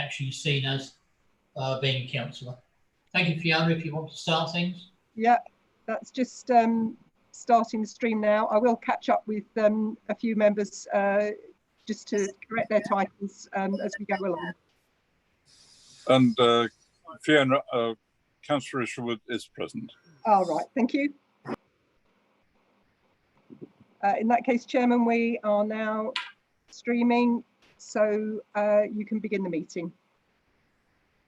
actually seen as being a councillor. Thank you, Fiona. If you want to start things. Yeah, that's just starting the stream now. I will catch up with a few members just to correct their titles as we go along. And Fiona, Councillor Isherwood is present. All right, thank you. In that case, Chairman, we are now streaming, so you can begin the meeting.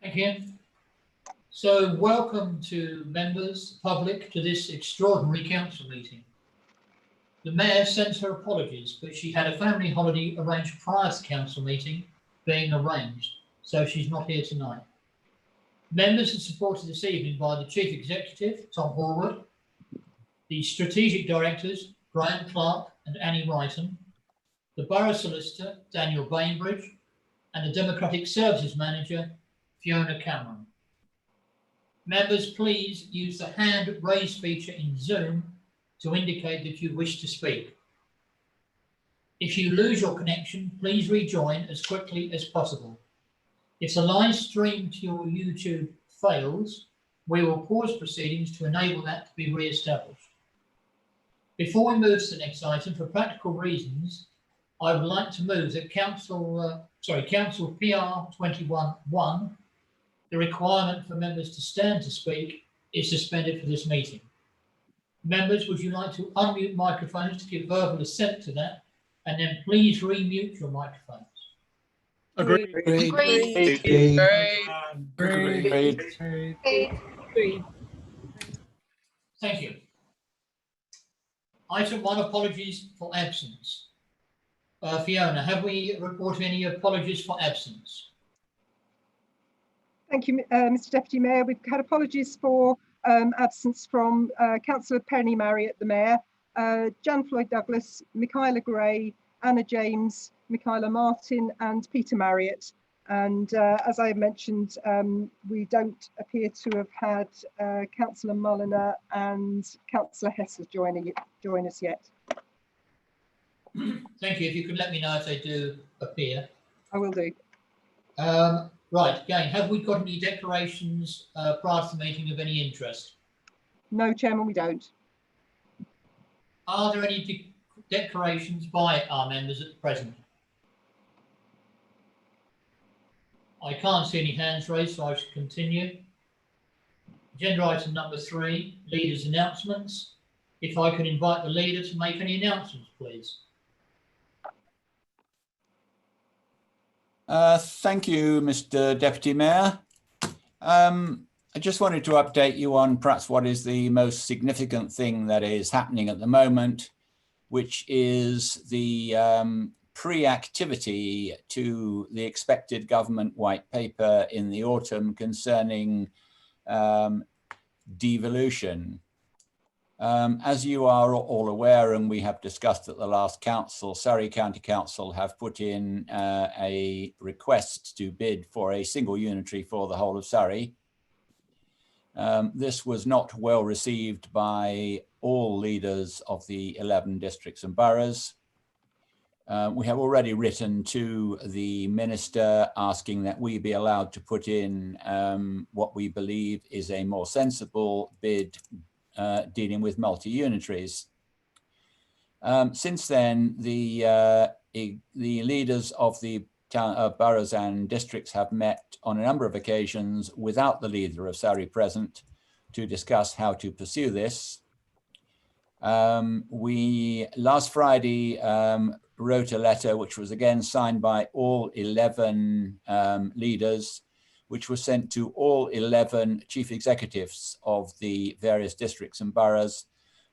Thank you. So welcome to members, public, to this extraordinary council meeting. The Mayor sends her apologies, but she had a family holiday arranged prior to the council meeting being arranged, so she's not here tonight. Members are supported this evening by the Chief Executive, Tom Horwood, the Strategic Directors, Graham Clark and Annie Wrighton, the Borough Solicitor, Daniel Bainbridge, and the Democratic Services Manager, Fiona Cameron. Members, please use the hand raise feature in Zoom to indicate that you wish to speak. If you lose your connection, please rejoin as quickly as possible. If the live stream to your YouTube fails, we will pause proceedings to enable that to be re-established. Before we move to the next item, for practical reasons, I would like to move that Council PR 21-1, the requirement for members to stand to speak, is suspended for this meeting. Members, would you like to unmute microphones to give verbal assent to that, and then please remute your microphones? Agreed. Thank you. Item 1, apologies for absence. Fiona, have we reported any apologies for absence? Thank you, Mr Deputy Mayor. We've had apologies for absence from Councillor Penny Marriott, the Mayor, Jan Floyd Douglas, Michaela Gray, Anna James, Michaela Martin and Peter Marriott. And as I mentioned, we don't appear to have had Councillor Mulliner and Councillor Hesse join us yet. Thank you. If you could let me know if they do appear. I will do. Right, again, have we got any declarations prior to the meeting of any interest? No, Chairman, we don't. Are there any declarations by our members at present? I can't see any hands raised, so I should continue. Agenda item number 3, leaders' announcements. If I could invite the leader to make any announcements, please. Thank you, Mr. Deputy Mayor. I just wanted to update you on perhaps what is the most significant thing that is happening at the moment, which is the pre-activity to the expected government white paper in the autumn concerning devolution. As you are all aware, and we have discussed at the last council, Surrey County Council have put in a request to bid for a single unitary for the whole of Surrey. This was not well received by all leaders of the 11 districts and boroughs. We have already written to the Minister asking that we be allowed to put in what we believe is a more sensible bid dealing with multi-unitaries. Since then, the leaders of the boroughs and districts have met on a number of occasions without the leader of Surrey present to discuss how to pursue this. We last Friday wrote a letter which was again signed by all 11 leaders, which was sent to all 11 chief executives of the various districts and boroughs,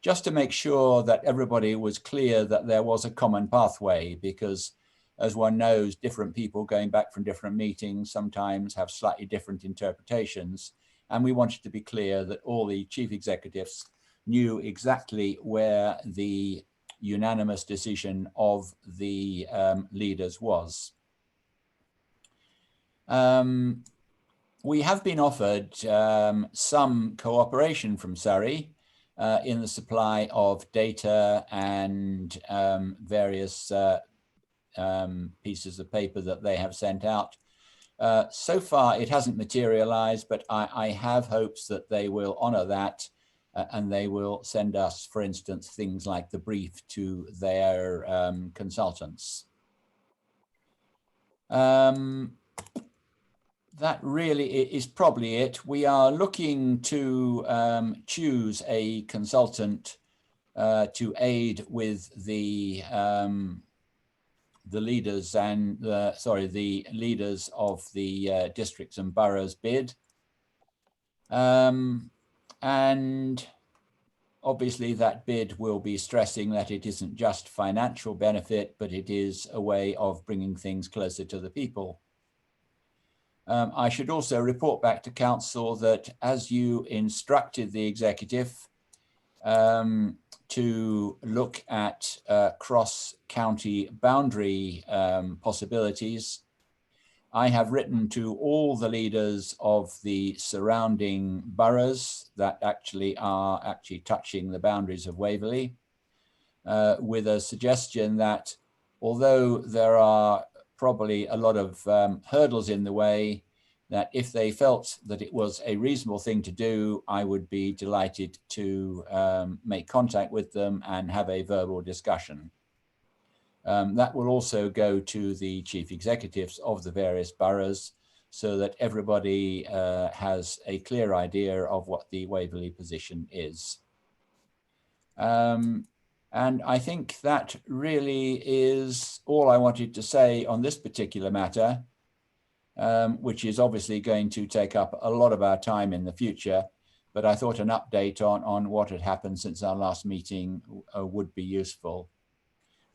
just to make sure that everybody was clear that there was a common pathway, because as one knows, different people going back from different meetings sometimes have slightly different interpretations. And we wanted to be clear that all the chief executives knew exactly where the unanimous decision of the leaders was. We have been offered some cooperation from Surrey in the supply of data and various pieces of paper that they have sent out. So far, it hasn't materialized, but I have hopes that they will honor that and they will send us, for instance, things like the brief to their consultants. That really is probably it. We are looking to choose a consultant to aid with the leaders and the leaders of the districts and boroughs bid. And obviously that bid will be stressing that it isn't just financial benefit, but it is a way of bringing things closer to the people. I should also report back to council that as you instructed the executive to look at cross-county boundary possibilities, I have written to all the leaders of the surrounding boroughs that are touching the boundaries of Waverley, with a suggestion that although there are probably a lot of hurdles in the way, that if they felt that it was a reasonable thing to do, I would be delighted to make contact with them and have a verbal discussion. That will also go to the chief executives of the various boroughs so that everybody has a clear idea of what the Waverley position is. And I think that really is all I wanted to say on this particular matter, which is obviously going to take up a lot of our time in the future. But I thought an update on what had happened since our last meeting would be useful.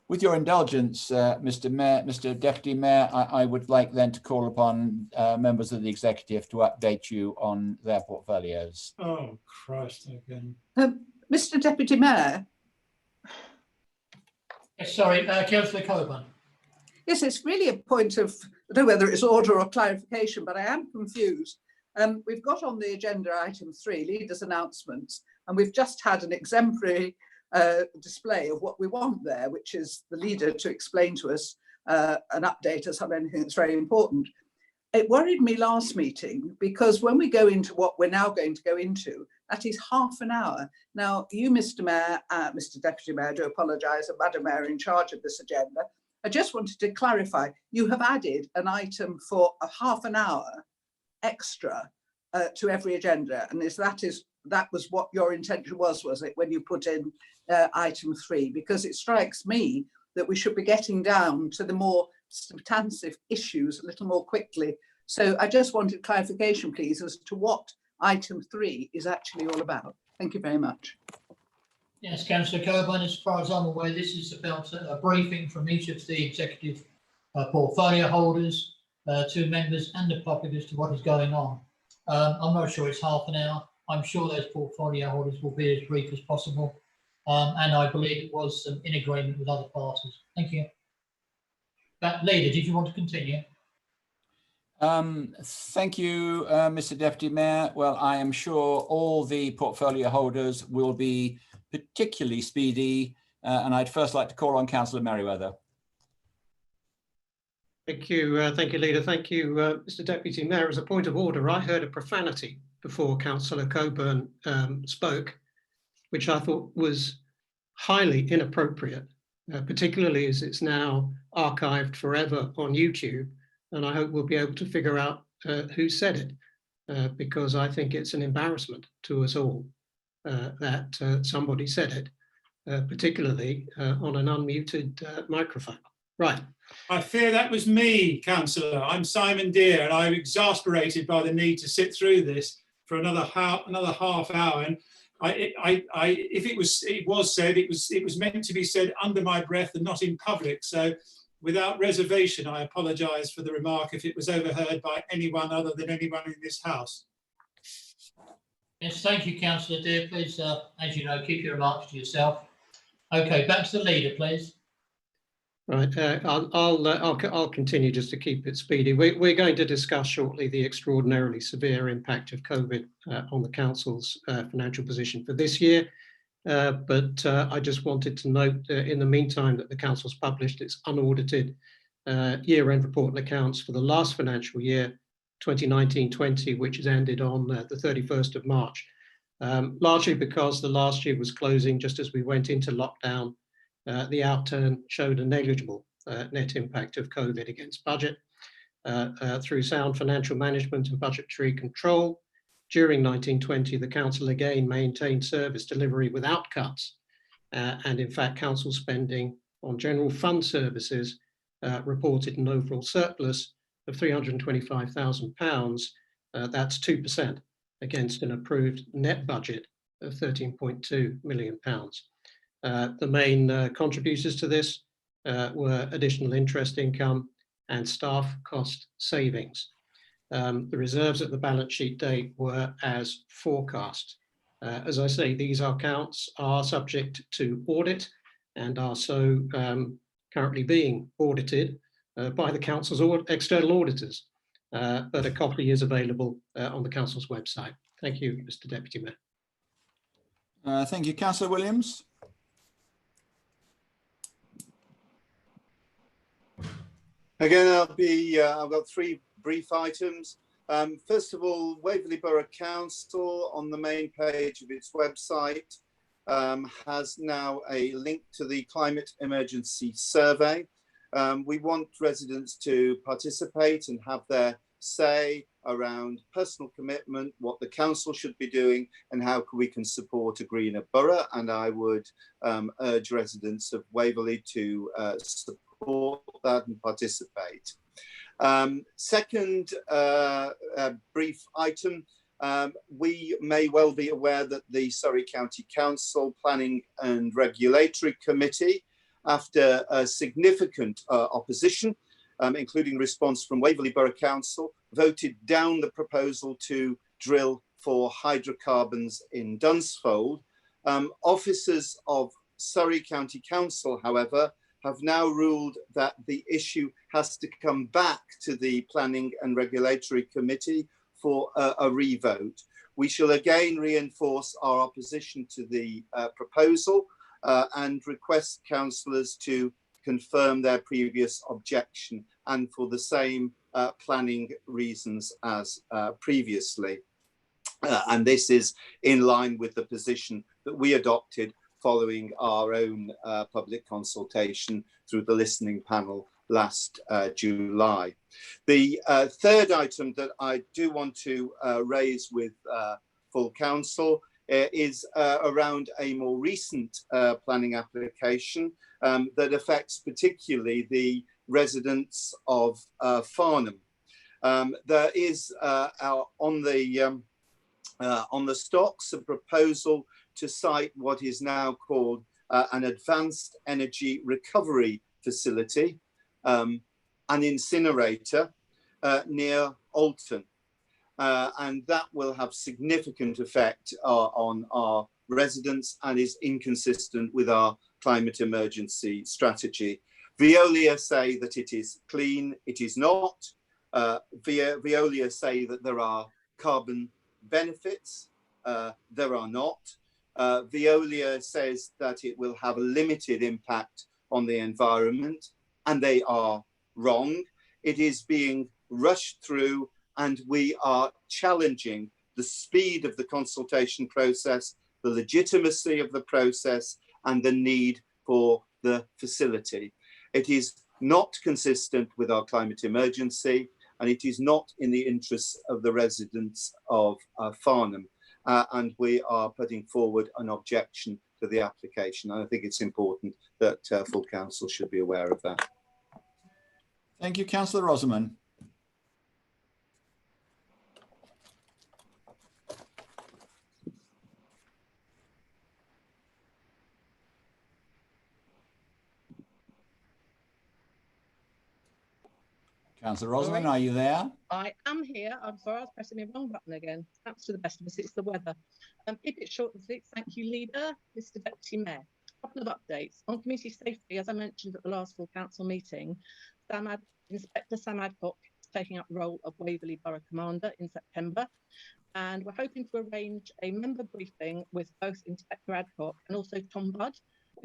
With your indulgence, Mr. Deputy Mayor, I would like then to call upon members of the executive to update you on their portfolios. Oh, Christ, again. Mr. Deputy Mayor. Yes, sorry, Councillor Coburn. Yes, it's really a point of, I don't know whether it's order or clarification, but I am confused. We've got on the agenda item 3, leaders' announcements, and we've just had an exemplary display of what we want there, which is the leader to explain to us and update us on anything that's very important. It worried me last meeting because when we go into what we're now going to go into, that is half an hour. Now, you, Mr. Mayor, Mr. Deputy Mayor, I do apologise, and Madam Mayor in charge of this agenda, I just wanted to clarify, you have added an item for a half an hour extra to every agenda, and that was what your intention was it, when you put in item 3? Because it strikes me that we should be getting down to the more substantive issues a little more quickly. So I just wanted clarification, please, as to what item 3 is actually all about. Thank you very much. Yes, Councillor Coburn, as far as I'm aware, this is about a briefing from each of the executive portfolio holders, to members and the public as to what is going on. I'm not sure it's half an hour. I'm sure those portfolio holders will be as brief as possible. And I believe it was in agreement with other parties. Thank you. Leader, did you want to continue? Thank you, Mr. Deputy Mayor. Well, I am sure all the portfolio holders will be particularly speedy, and I'd first like to call on Councillor Merriweather. Thank you, Leader. Thank you, Mr. Deputy Mayor. As a point of order, I heard a profanity before Councillor Coburn spoke, which I thought was highly inappropriate, particularly as it's now archived forever on YouTube. And I hope we'll be able to figure out who said it, because I think it's an embarrassment to us all that somebody said it, particularly on an unmuted microphone. Right. I fear that was me, Councillor. I'm Simon Deere, and I'm exasperated by the need to sit through this for another half hour. And if it was said, it was meant to be said under my breath and not in public. So, without reservation, I apologise for the remark if it was overheard by anyone other than anyone in this House. Yes, thank you, Councillor Deere. Please, as you know, keep your remarks to yourself. Okay, back to the leader, please. Right, I'll continue just to keep it speedy. We're going to discuss shortly the extraordinarily severe impact of COVID on the Council's financial position for this year. But I just wanted to note in the meantime that the Council's published its unaudited year-end report and accounts for the last financial year, 2019-20, which has ended on the 31st of March, largely because the last year was closing just as we went into lockdown. The outturn showed a negligible net impact of COVID against budget. Through sound financial management and budgetary control, during 1920, the council again maintained service delivery without cuts. And in fact, council spending on general fund services reported an overall surplus of £325,000. That's 2% against an approved net budget of £13.2 million. The main contributors to this were additional interest income and staff cost savings. The reserves at the balance sheet date were as forecast. As I say, these accounts are subject to audit and are so currently being audited by the council's external auditors, but a copy is available on the council's website. Thank you, Mr. Deputy Mayor. Thank you, Councillor Williams. Again, I've got three brief items. First of all, Waverley Borough Council on the main page of its website has now a link to the climate emergency survey. We want residents to participate and have their say around personal commitment, what the council should be doing, and how we can support a greener borough. And I would urge residents of Waverley to support that and participate. Second brief item, we may well be aware that the Surrey County Council Planning and Regulatory Committee, after a significant opposition, including response from Waverley Borough Council, voted down the proposal to drill for hydrocarbons in Dunsfold. Officers of Surrey County Council, however, have now ruled that the issue has to come back to the Planning and Regulatory Committee for a revote. We shall again reinforce our opposition to the proposal and request councillors to confirm their previous objection and for the same planning reasons as previously. And this is in line with the position that we adopted following our own public consultation through the listening panel last July. The third item that I do want to raise with full council is around a more recent planning application that affects particularly the residents of Farnham. There is on the stocks a proposal to site what is now called an advanced energy recovery facility, an incinerator near Alton. And that will have significant effect on our residents and is inconsistent with our climate emergency strategy. Veolia say that it is clean, it is not. Veolia say that there are carbon benefits, there are not. Veolia says that it will have a limited impact on the environment, and they are wrong. It is being rushed through, and we are challenging the speed of the consultation process, the legitimacy of the process, and the need for the facility. It is not consistent with our climate emergency, and it is not in the interests of the residents of Farnham. And we are putting forward an objection to the application. And I think it's important that full council should be aware of that. Thank you, Councillor Rosamond. Councillor Rosamond, are you there? I am here. I'm sorry, I was pressing the wrong button again. That's to the best of us. It's the weather. Keep it short and sweet. Thank you, Leader. Mr. Deputy Mayor. A couple of updates on community safety. As I mentioned at the last full council meeting, Inspector Sam Adcock is taking up the role of Waverley Borough Commander in September, and we're hoping to arrange a member briefing with both Inspector Adcock and also Tom Budd,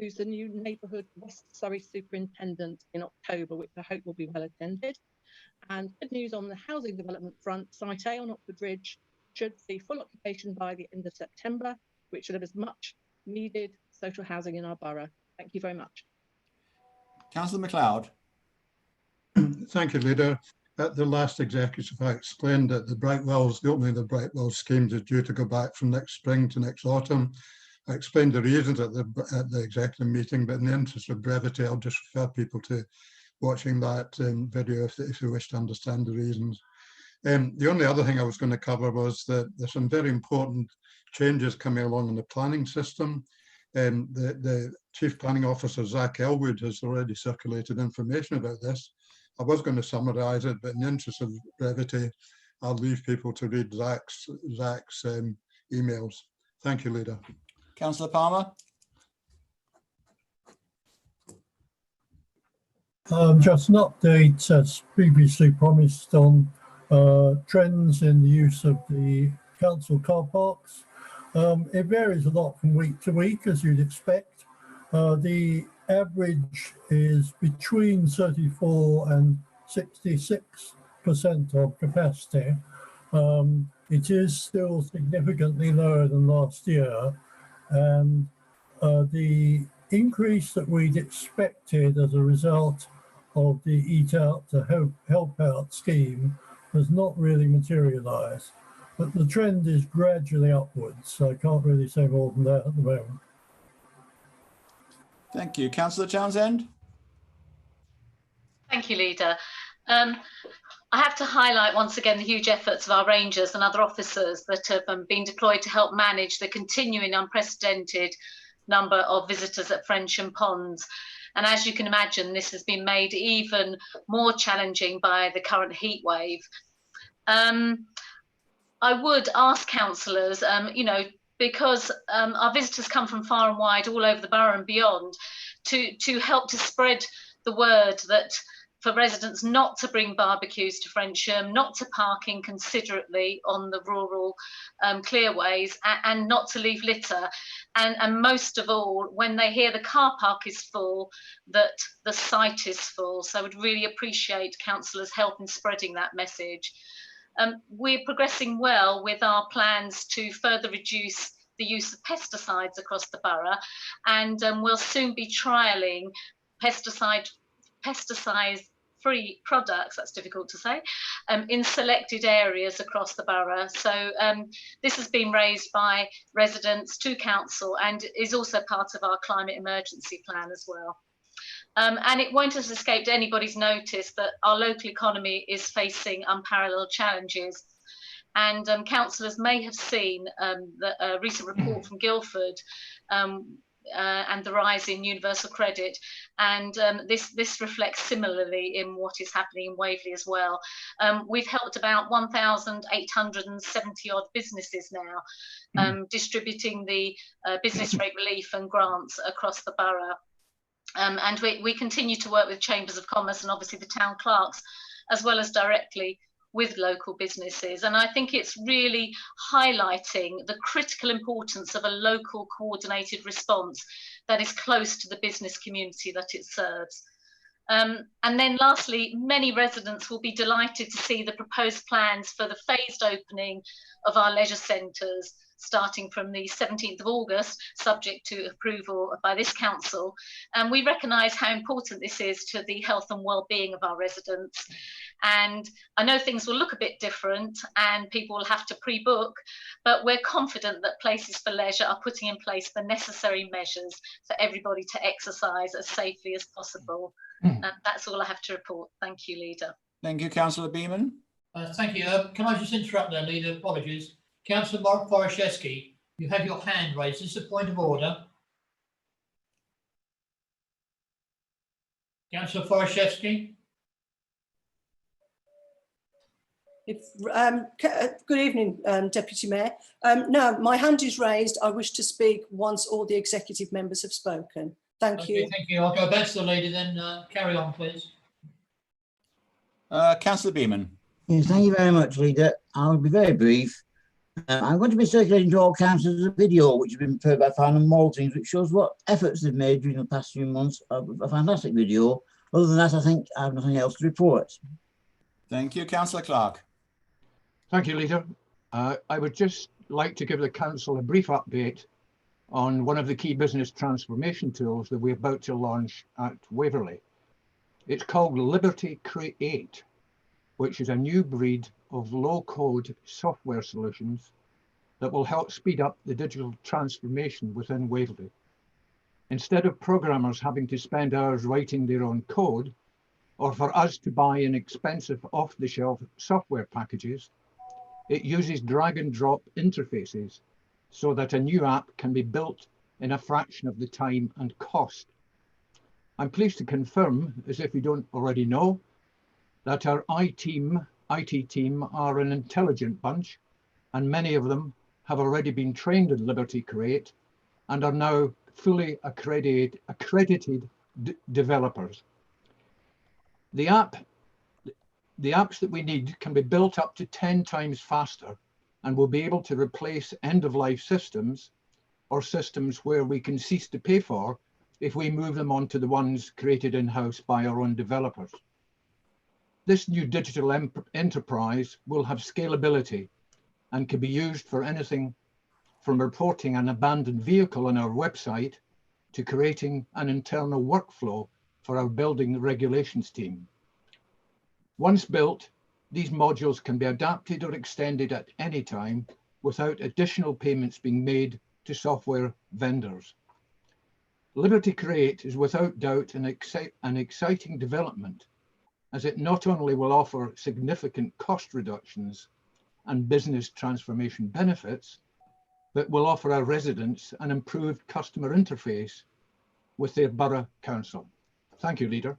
who's the new Neighbourhood West Surrey Superintendent in October, which I hope will be well attended. And good news on the housing development front, Site A on Oxford Ridge should see full occupation by the end of September, which delivers much needed social housing in our borough. Thank you very much. Councillor MacLeod. Thank you, Leader. At the last executive, I explained that the opening of the Brightwells schemes is due to go back from next spring to next autumn. I explained the reasons at the executive meeting, but in the interest of brevity, I'll just refer people to watching that video if they wish to understand the reasons. The only other thing I was going to cover was that there's some very important changes coming along in the planning system. The Chief Planning Officer, Zach Elwood, has already circulated information about this. I was going to summarise it, but in the interest of brevity, I'll leave people to read Zach's emails. Thank you, Leader. Councillor Palmer. Just an update, as previously promised, on trends in the use of the council car parks. It varies a lot from week to week, as you'd expect. The average is between 34 and 66% of capacity. It is still significantly lower than last year, and the increase that we'd expected as a result of the Eat Out to Help Out scheme has not really materialised. But the trend is gradually upwards, so I can't really say more than that at the moment. Thank you. Councillor Townsend. Thank you, Leader. I have to highlight once again the huge efforts of our rangers and other officers that have been deployed to help manage the continuing unprecedented number of visitors at Frensham Ponds. And as you can imagine, this has been made even more challenging by the current heat wave. I would ask councillors, because our visitors come from far and wide, all over the borough and beyond, to help to spread the word that for residents not to bring barbecues to Frensham, not to park inconsiderately on the rural clearways, and not to leave litter. And most of all, when they hear the car park is full, that the site is full. So I would really appreciate councillors' help in spreading that message. We're progressing well with our plans to further reduce the use of pesticides across the borough, and we'll soon be trialling pesticide-free products, that's difficult to say, in selected areas across the borough. So this has been raised by residents to council and is also part of our climate emergency plan as well. And it won't have escaped anybody's notice that our local economy is facing unparalleled challenges. And councillors may have seen the recent report from Guildford and the rise in universal credit. And this reflects similarly in what is happening in Waverley as well. We've helped about 1,870 odd businesses now, distributing the business rate relief and grants across the borough. And we continue to work with chambers of commerce and obviously the town clerks, as well as directly with local businesses. And I think it's really highlighting the critical importance of a local coordinated response that is close to the business community that it serves. And then lastly, many residents will be delighted to see the proposed plans for the phased opening of our leisure centres, starting from the 17th of August, subject to approval by this council. And we recognise how important this is to the health and well-being of our residents. And I know things will look a bit different and people will have to pre-book, but we're confident that Places for Leisure are putting in place the necessary measures for everybody to exercise as safely as possible. And that's all I have to report. Thank you, Leader. Thank you, Councillor Beeman. Thank you. Can I just interrupt there, Leader? Apologies. Councillor Mark Porashevsky, you have your hand raised. Is this a point of order? Councillor Porashevsky? Good evening, Deputy Mayor. No, my hand is raised. I wish to speak once all the executive members have spoken. Thank you. Thank you. I'll go back to the leader then. Carry on, please. Councillor Beeman. Yes, thank you very much, Leader. I'll be very brief. I'm going to be circulating to all councillors a video which has been prepared by Farnham Maltings, which shows what efforts they've made during the past few months. A fantastic video. Other than that, I think I have nothing else to report. Thank you, Councillor Clark. Thank you, Leader. I would just like to give the council a brief update on one of the key business transformation tools that we're about to launch at Waverley. It's called Liberty Create, which is a new breed of low-code software solutions that will help speed up the digital transformation within Waverley. Instead of programmers having to spend hours writing their own code, or for us to buy inexpensive off-the-shelf software packages, it uses drag and drop interfaces so that a new app can be built in a fraction of the time and cost. I'm pleased to confirm, as if you don't already know, that our IT team are an intelligent bunch, and many of them have already been trained in Liberty Create and are now fully accredited developers. The apps that we need can be built up to 10 times faster and will be able to replace end-of-life systems or systems where we can cease to pay for if we move them onto the ones created in-house by our own developers. This new digital enterprise will have scalability and can be used for anything from reporting an abandoned vehicle on our website to creating an internal workflow for our building regulations team. Once built, these modules can be adapted or extended at any time without additional payments being made to software vendors. Liberty Create is without doubt an exciting development, as it not only will offer significant cost reductions and business transformation benefits, but will offer our residents an improved customer interface with their borough council. Thank you, Leader.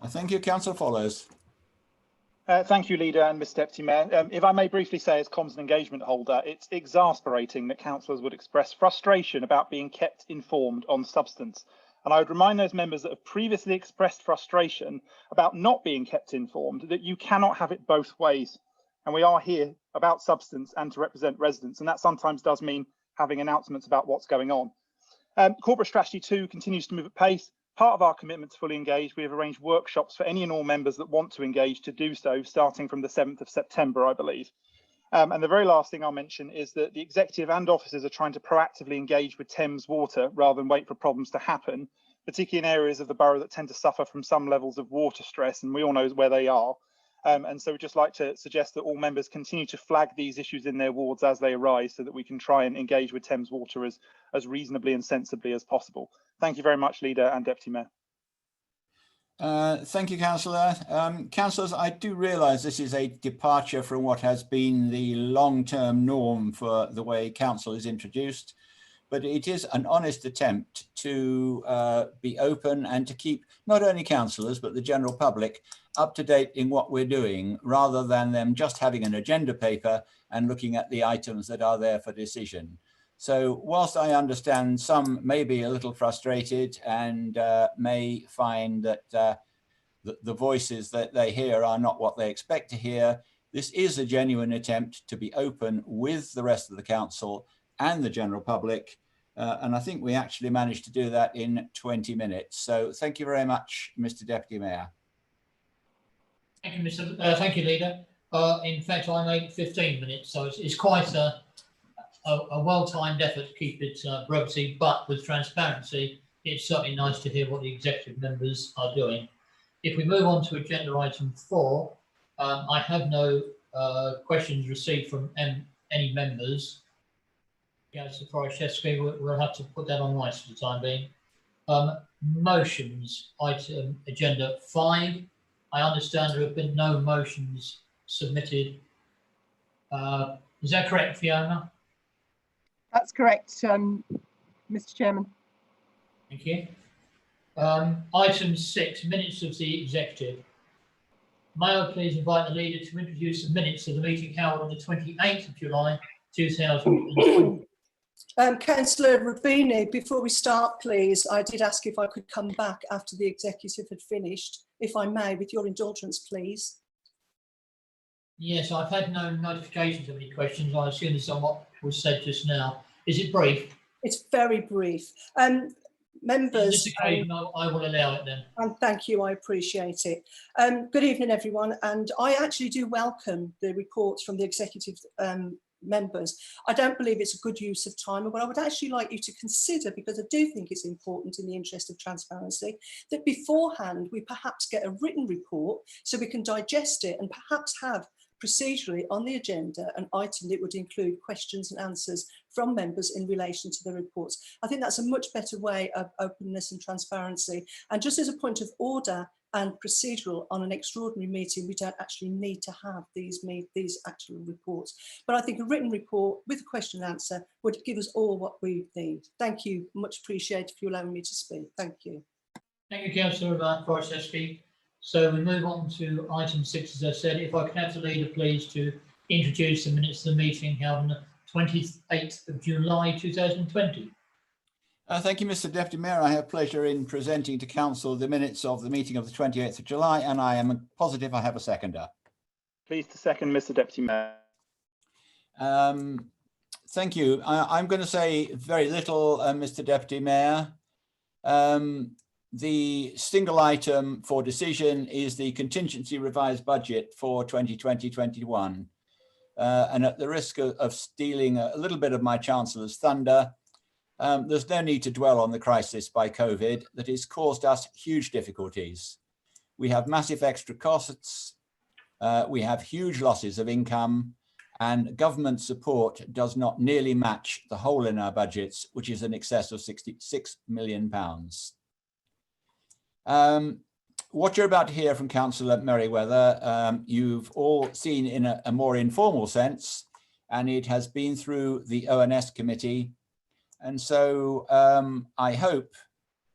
Thank you, Councillor Follows. Thank you, Leader and Mr Deputy Mayor. If I may briefly say, as comms and engagement holder, it's exasperating that councillors would express frustration about being kept informed on substance. And I would remind those members that have previously expressed frustration about not being kept informed that you cannot have it both ways. And we are here about substance and to represent residents. And that sometimes does mean having announcements about what's going on. Corporate Strategy 2 continues to move at pace. Part of our commitment to fully engage, we have arranged workshops for any and all members that want to engage to do so, starting from the 7th of September, I believe. And the very last thing I'll mention is that the executive and officers are trying to proactively engage with Thames Water rather than wait for problems to happen, particularly in areas of the borough that tend to suffer from some levels of water stress, and we all know where they are. And so we'd just like to suggest that all members continue to flag these issues in their wards as they arise so that we can try and engage with Thames Water as reasonably and sensibly as possible. Thank you very much, Leader and Deputy Mayor. Thank you, Councillor. Councillors, I do realise this is a departure from what has been the long-term norm for the way council is introduced, but it is an honest attempt to be open and to keep not only councillors but the general public up to date in what we're doing, rather than them just having an agenda paper and looking at the items that are there for decision. So whilst I understand some may be a little frustrated and may find that the voices that they hear are not what they expect to hear, this is a genuine attempt to be open with the rest of the council and the general public. And I think we actually managed to do that in 20 minutes. So thank you very much, Mr. Deputy Mayor. Thank you, thank you, Leader. In fact, I made 15 minutes, so it's quite a well-timed effort to keep it brevity, but with transparency. It's certainly nice to hear what the executive members are doing. If we move on to agenda item 4, I have no questions received from any members. Councillor Forashevsky, we'll have to put that on ice for the time being. Motions, item agenda 5. I understand there have been no motions submitted. Is that correct, Fiona? That's correct, Mr Chairman. Thank you. Item 6, minutes of the executive. May I please invite the leader to introduce the minutes of the meeting held on the 28th of July 2020. Councillor Rubini, before we start, please, I did ask if I could come back after the executive had finished, if I may, with your indulgence, please. Yes, I've had no notifications of any questions. I assume it's on what was said just now. Is it brief? It's very brief. Members. On this occasion, I will allow it then. And thank you, I appreciate it. Good evening, everyone. And I actually do welcome the reports from the executive members. I don't believe it's a good use of time, but I would actually like you to consider, because I do think it's important in the interest of transparency, that beforehand we perhaps get a written report so we can digest it and perhaps have procedurally on the agenda an item that would include questions and answers from members in relation to the reports. I think that's a much better way of openness and transparency. And just as a point of order and procedural, on an extraordinary meeting, we don't actually need to have these actual reports. But I think a written report with a question and answer would give us all what we need. Thank you, much appreciated for allowing me to speak. Thank you. Thank you, Councillor Forrest-Esky. So we move on to item 6, as I said. If I can have the leader, please, to introduce the minutes of the meeting held on the 28th of July 2020. Thank you, Mr. Deputy Mayor. I have pleasure in presenting to Council the minutes of the meeting of the 28th of July, and I am positive I have a seconder. Pleased to second, Mr. Deputy Mayor. Thank you. I'm going to say very little, Mr. Deputy Mayor. The single item for decision is the contingency revised budget for 2020-21. And at the risk of stealing a little bit of my Chancellor's thunder, there's no need to dwell on the crisis by COVID that has caused us huge difficulties. We have massive extra costs, we have huge losses of income, and government support does not nearly match the hole in our budgets, which is in excess of £66 million. What you're about to hear from Councillor Merriweather, you've all seen in a more informal sense, and it has been through the ONS committee. And so I hope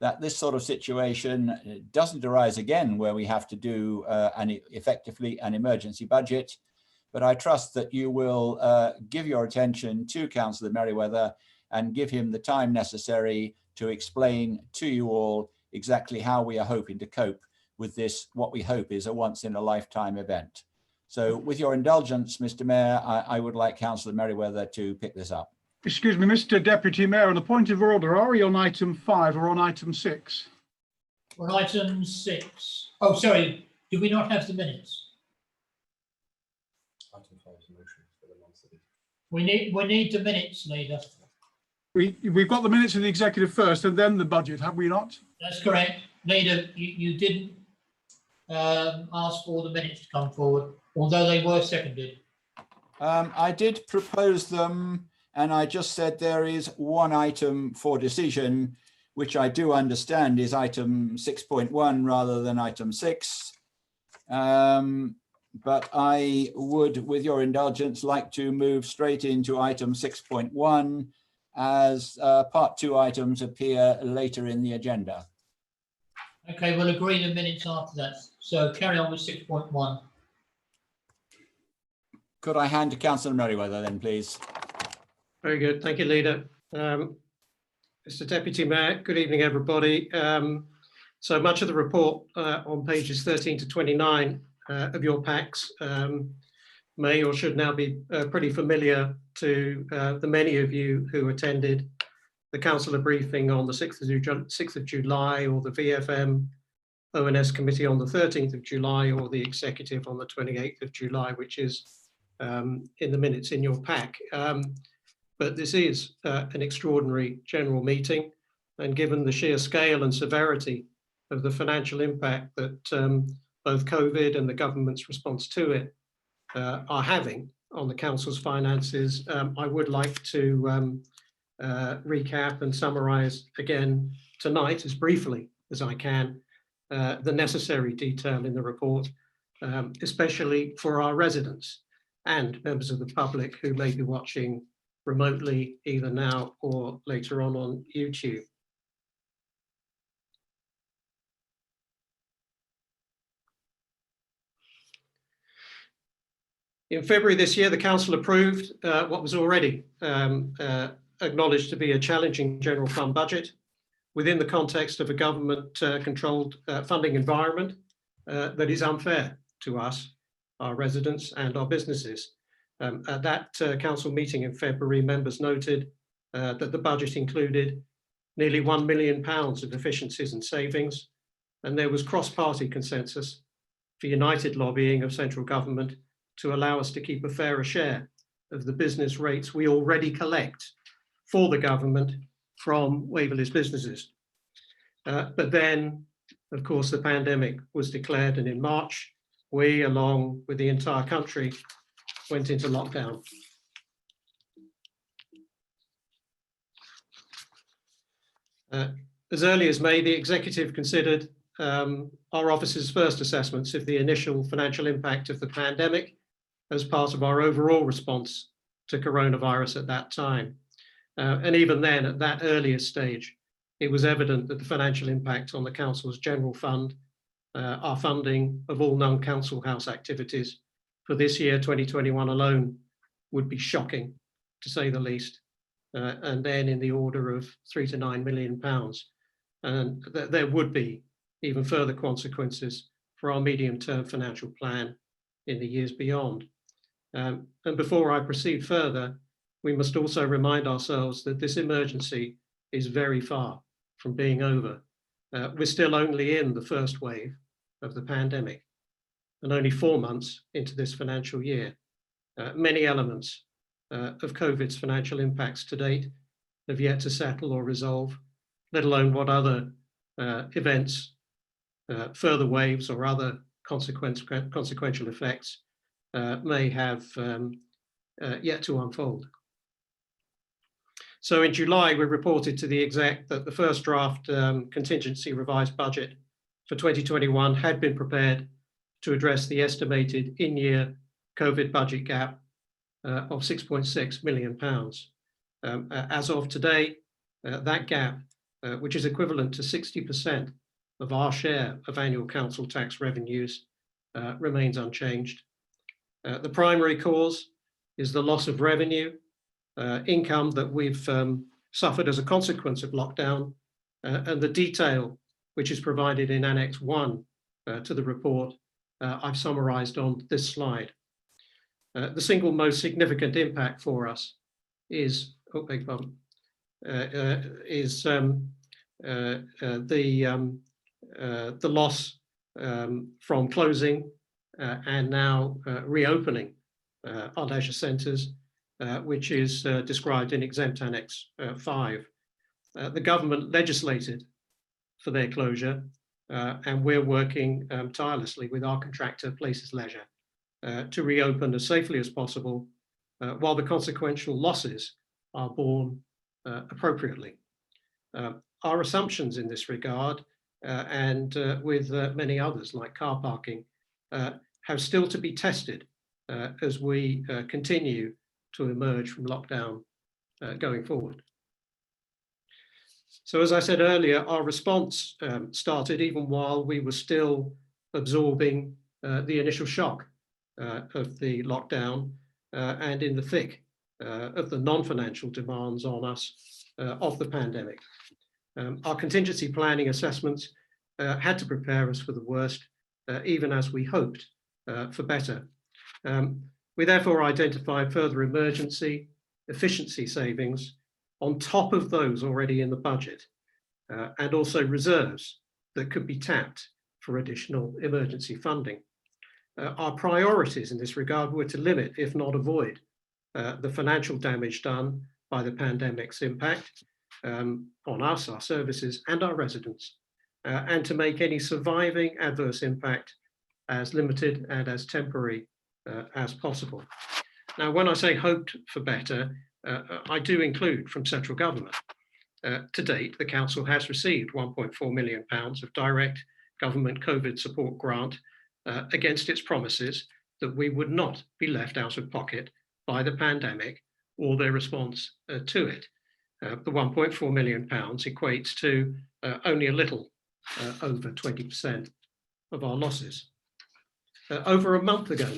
that this sort of situation doesn't arise again where we have to do effectively an emergency budget. But I trust that you will give your attention to Councillor Merriweather and give him the time necessary to explain to you all exactly how we are hoping to cope with this, what we hope is a once in a lifetime event. So with your indulgence, Mr. Mayor, I would like Councillor Merriweather to pick this up. Excuse me, Mr. Deputy Mayor, on a point of order, are we on item 5 or on item 6? On item 6. Oh, sorry, do we not have the minutes? Item 5 is a motion for the month. We need the minutes, leader. We've got the minutes of the executive first and then the budget, have we not? That's correct. Leader, you didn't ask for the minutes to come forward, although they were seconded. I did propose them, and I just said there is one item for decision, which I do understand is item 6.1 rather than item 6. But I would, with your indulgence, like to move straight into item 6.1 as part 2 items appear later in the agenda. Okay, we'll agree the minutes after that. So carry on with 6.1. Could I hand to Councillor Merriweather then, please? Very good. Thank you, Leader. Mr. Deputy Mayor, good evening, everybody. So much of the report on pages 13 to 29 of your packs may or should now be pretty familiar to the many of you who attended the councillor briefing on the 6th of July, or the VFM ONS committee on the 13th of July, or the executive on the 28th of July, which is in the minutes in your pack. But this is an extraordinary general meeting, and given the sheer scale and severity of the financial impact that both COVID and the government's response to it are having on the council's finances, I would like to recap and summarise again tonight, as briefly as I can, the necessary detail in the report, especially for our residents and members of the public who may be watching remotely either now or later on YouTube. In February this year, the Council approved what was already acknowledged to be a challenging general fund budget within the context of a government controlled funding environment that is unfair to us our residents and our businesses. At that council meeting in February, members noted that the budget included nearly £1 million of efficiencies and savings, and there was cross-party consensus for united lobbying of central government to allow us to keep a fairer share of the business rates we already collect for the government from Waverley's businesses. But then, of course, the pandemic was declared, and in March, we, along with the entire country, went into lockdown. As early as May, the executive considered our office's first assessments of the initial financial impact of the pandemic as part of our overall response to coronavirus at that time. And even then, at that earlier stage, it was evident that the financial impact on the council's general fund, our funding of all non-council house activities for this year, 2021 alone, would be shocking, to say the least, and then in the order of £3 to £9 million. And there would be even further consequences for our medium-term financial plan in the years beyond. And before I proceed further, we must also remind ourselves that this emergency is very far from being over. We're still only in the first wave of the pandemic and only 4 months into this financial year. Many elements of COVID's financial impacts to date have yet to settle or resolve, let alone what other events, further waves or other consequential effects may have yet to unfold. So in July, we reported to the exec that the first draft contingency revised budget for 2021 had been prepared to address the estimated in-year COVID budget gap of £6.6 million. As of today, that gap, which is equivalent to 60% of our share of annual council tax revenues, remains unchanged. The primary cause is the loss of revenue, income that we've suffered as a consequence of lockdown, and the detail which is provided in Annex 1 to the report I've summarised on this slide. The single most significant impact for us is, the loss from closing and now reopening our leisure centres, which is described in Exempt Annex 5. The government legislated for their closure, and we're working tirelessly with our contractor, Places Leisure, to reopen as safely as possible, while the consequential losses are borne appropriately. Our assumptions in this regard, and with many others like car parking, have still to be tested as we continue to emerge from lockdown going forward. So as I said earlier, our response started even while we were still absorbing the initial shock of the lockdown and in the thick of the non-financial demands on us of the pandemic. Our contingency planning assessments had to prepare us for the worst, even as we hoped for better. We therefore identified further emergency efficiency savings on top of those already in the budget, and also reserves that could be tapped for additional emergency funding. Our priorities in this regard were to limit, if not avoid, the financial damage done by the pandemic's impact on us, our services, and our residents, and to make any surviving adverse impact as limited and as temporary as possible. Now, when I say hoped for better, I do include from central government. To date, the council has received £1.4 million of direct government COVID support grant against its promises that we would not be left out of pocket by the pandemic or their response to it. The £1.4 million equates to only a little over 20% of our losses. Over a month ago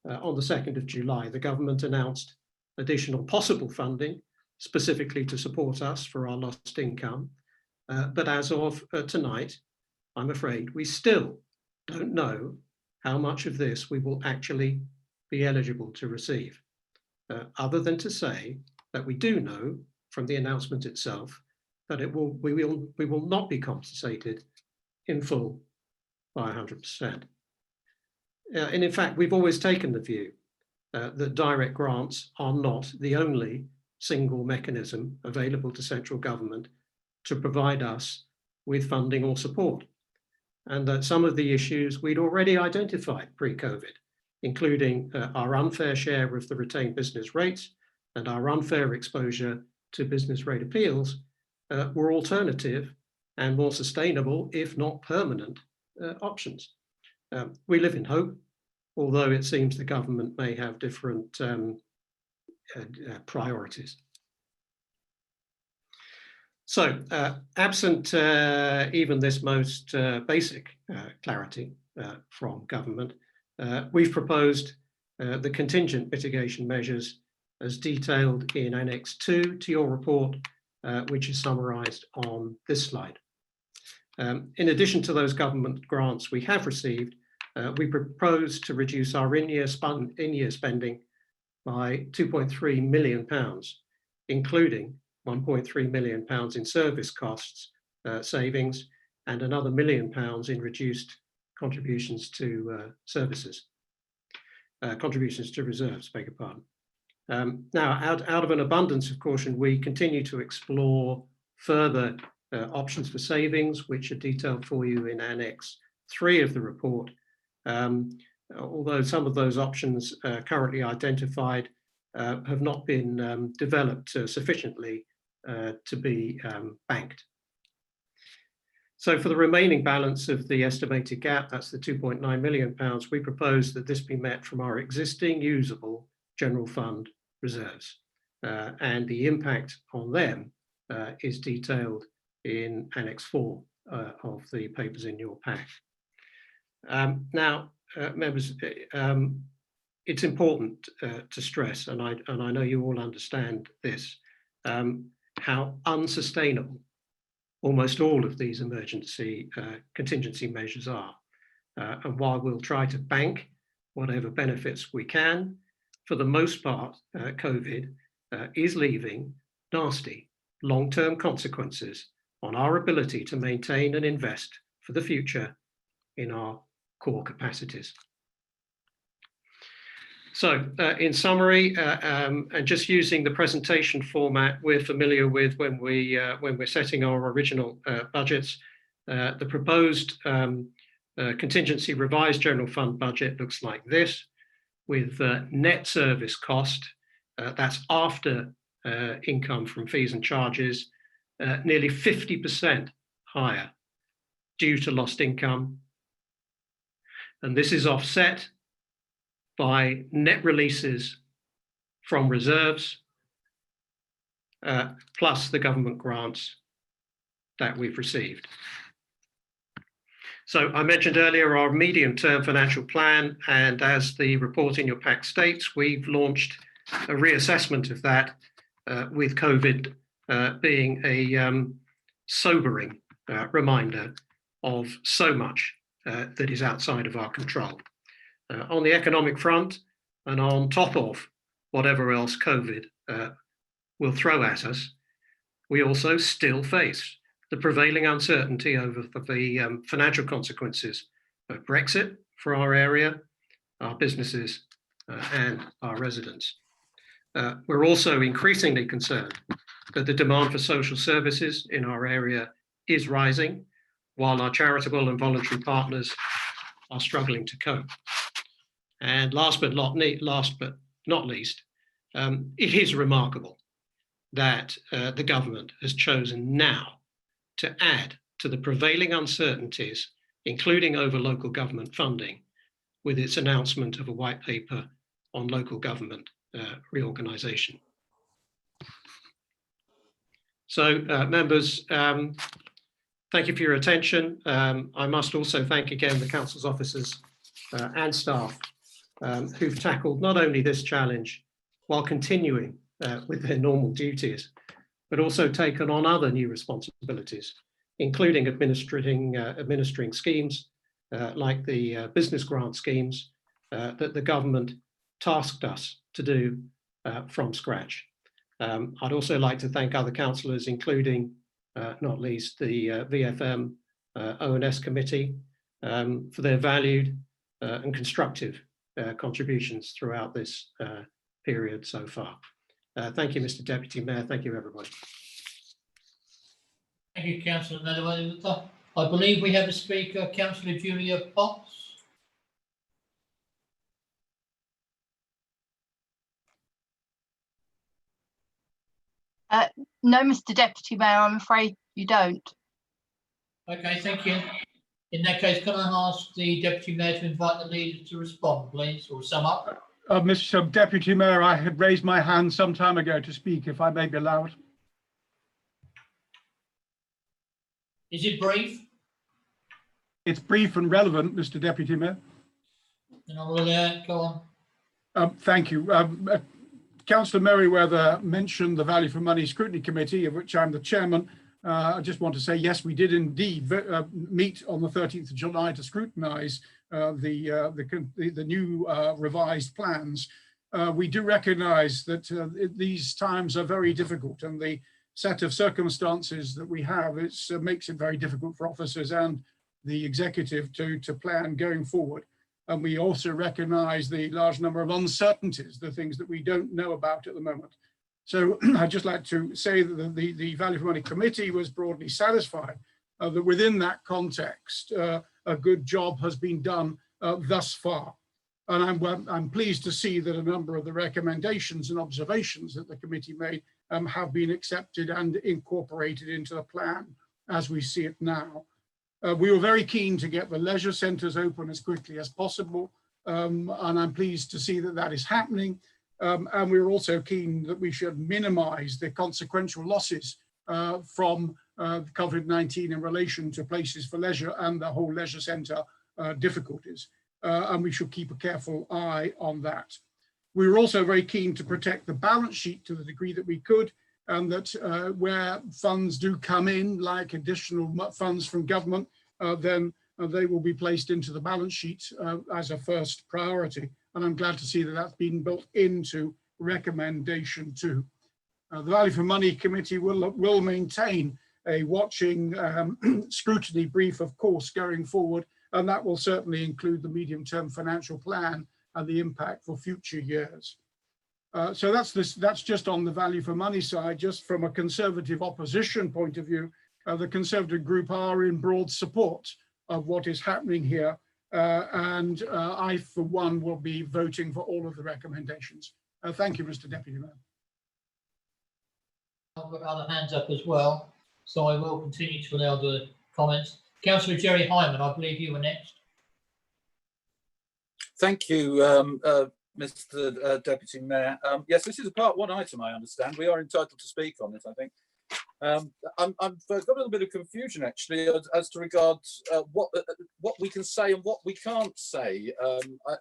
now, on the 2nd of July, the government announced additional possible funding specifically to support us for our lost income. But as of tonight, I'm afraid we still don't know how much of this we will actually be eligible to receive, other than to say that we do know from the announcement itself that we will not be compensated in full by 100%. And in fact, we've always taken the view that direct grants are not the only single mechanism available to central government to provide us with funding or support, and that some of the issues we'd already identified pre-COVID, including our unfair share of the retained business rates and our unfair exposure to business rate appeals, were alternative and more sustainable, if not permanent, options. We live in hope, although it seems the government may have different priorities. So, absent even this most basic clarity from government, we've proposed the contingent mitigation measures as detailed in Annex 2 to your report, which is summarised on this slide. In addition to those government grants we have received, we propose to reduce our in-year spending by £2.3 million, including £1.3 million in service costs savings and another £1 million in reduced contributions to contributions to reserves, beg your pardon. Now, out of an abundance of caution, we continue to explore further options for savings, which are detailed for you in Annex 3 of the report. Although some of those options currently identified have not been developed sufficiently to be banked. So for the remaining balance of the estimated gap, that's the £2.9 million, we propose that this be met from our existing usable general fund reserves. And the impact on them is detailed in Annex 4 of the papers in your pack. Now, members, it's important to stress, and I know you all understand this, how unsustainable almost all of these emergency contingency measures are. And while we'll try to bank whatever benefits we can, for the most part, COVID is leaving nasty long-term consequences on our ability to maintain and invest for the future in our core capacities. So in summary, and just using the presentation format we're familiar with when we're setting our original budgets, the proposed contingency revised general fund budget looks like this, with net service cost, that's after income from fees and charges, nearly 50% higher due to lost income. And this is offset by net releases from reserves, plus the government grants that we've received. So I mentioned earlier our medium-term financial plan, and as the report in your pack states, we've launched a reassessment of that with COVID being a sobering reminder of so much that is outside of our control. On the economic front, and on top of whatever else COVID will throw at us, we also still face the prevailing uncertainty over the financial consequences of Brexit for our area, our businesses, and our residents. We're also increasingly concerned that the demand for social services in our area is rising, while our charitable and voluntary partners are struggling to cope. And last but not least, it is remarkable that the government has chosen now to add to the prevailing uncertainties, including over local government funding, with its announcement of a white paper on local government reorganisation. So, members, thank you for your attention. I must also thank again the Council's officers and staff who've tackled not only this challenge while continuing with their normal duties, but also taken on other new responsibilities, including administering schemes like the business grant schemes that the government tasked us to do from scratch. I'd also like to thank other councillors, including not least the VFM ONS committee, for their valued and constructive contributions throughout this period so far. Thank you, Mr. Deputy Mayor. Thank you, everybody. Thank you, Councillor Medaway. I believe we have a speaker, Councillor Julia Potts. No, Mr. Deputy Mayor, I'm afraid you don't. Okay, thank you. In that case, can I ask the Deputy Mayor to invite the leader to respond, please, or sum up? Mr. Deputy Mayor, I had raised my hand some time ago to speak, if I may be allowed. Is it brief? It's brief and relevant, Mr. Deputy Mayor. Then I will go on. Thank you. Councillor Merriweather mentioned the Value for Money Scrutiny Committee, of which I'm the chairman. I just want to say, yes, we did indeed meet on the 13th of July to scrutinise the new revised plans. We do recognise that these times are very difficult, and the set of circumstances that we have makes it very difficult for officers and the executive to plan going forward. And we also recognise the large number of uncertainties, the things that we don't know about at the moment. So I'd just like to say that the Value for Money Committee was broadly satisfied that within that context, a good job has been done thus far. And I'm pleased to see that a number of the recommendations and observations that the committee made have been accepted and incorporated into the plan as we see it now. We were very keen to get the leisure centres open as quickly as possible, and I'm pleased to see that that is happening. And we were also keen that we should minimise the consequential losses from COVID-19 in relation to places for leisure and the whole leisure centre difficulties. And we should keep a careful eye on that. We were also very keen to protect the balance sheet to the degree that we could, and that where funds do come in, like additional funds from government, then they will be placed into the balance sheet as a first priority. And I'm glad to see that that's been built into recommendation 2. The Value for Money Committee will maintain a watching scrutiny brief, of course, going forward, and that will certainly include the medium-term financial plan and the impact for future years. So that's just on the Value for Money side. Just from a Conservative opposition point of view, the Conservative group are in broad support of what is happening here. And I, for one, will be voting for all of the recommendations. Thank you, Mr. Deputy Mayor. I've got other hands up as well, so I will continue to allow the comments. Councillor Jerry Hyman, I believe you were next. Thank you, Mr. Deputy Mayor. Yes, this is a Part 1 item, I understand. We are entitled to speak on it, I think. I've got a little bit of confusion actually as to regards what we can say and what we can't say.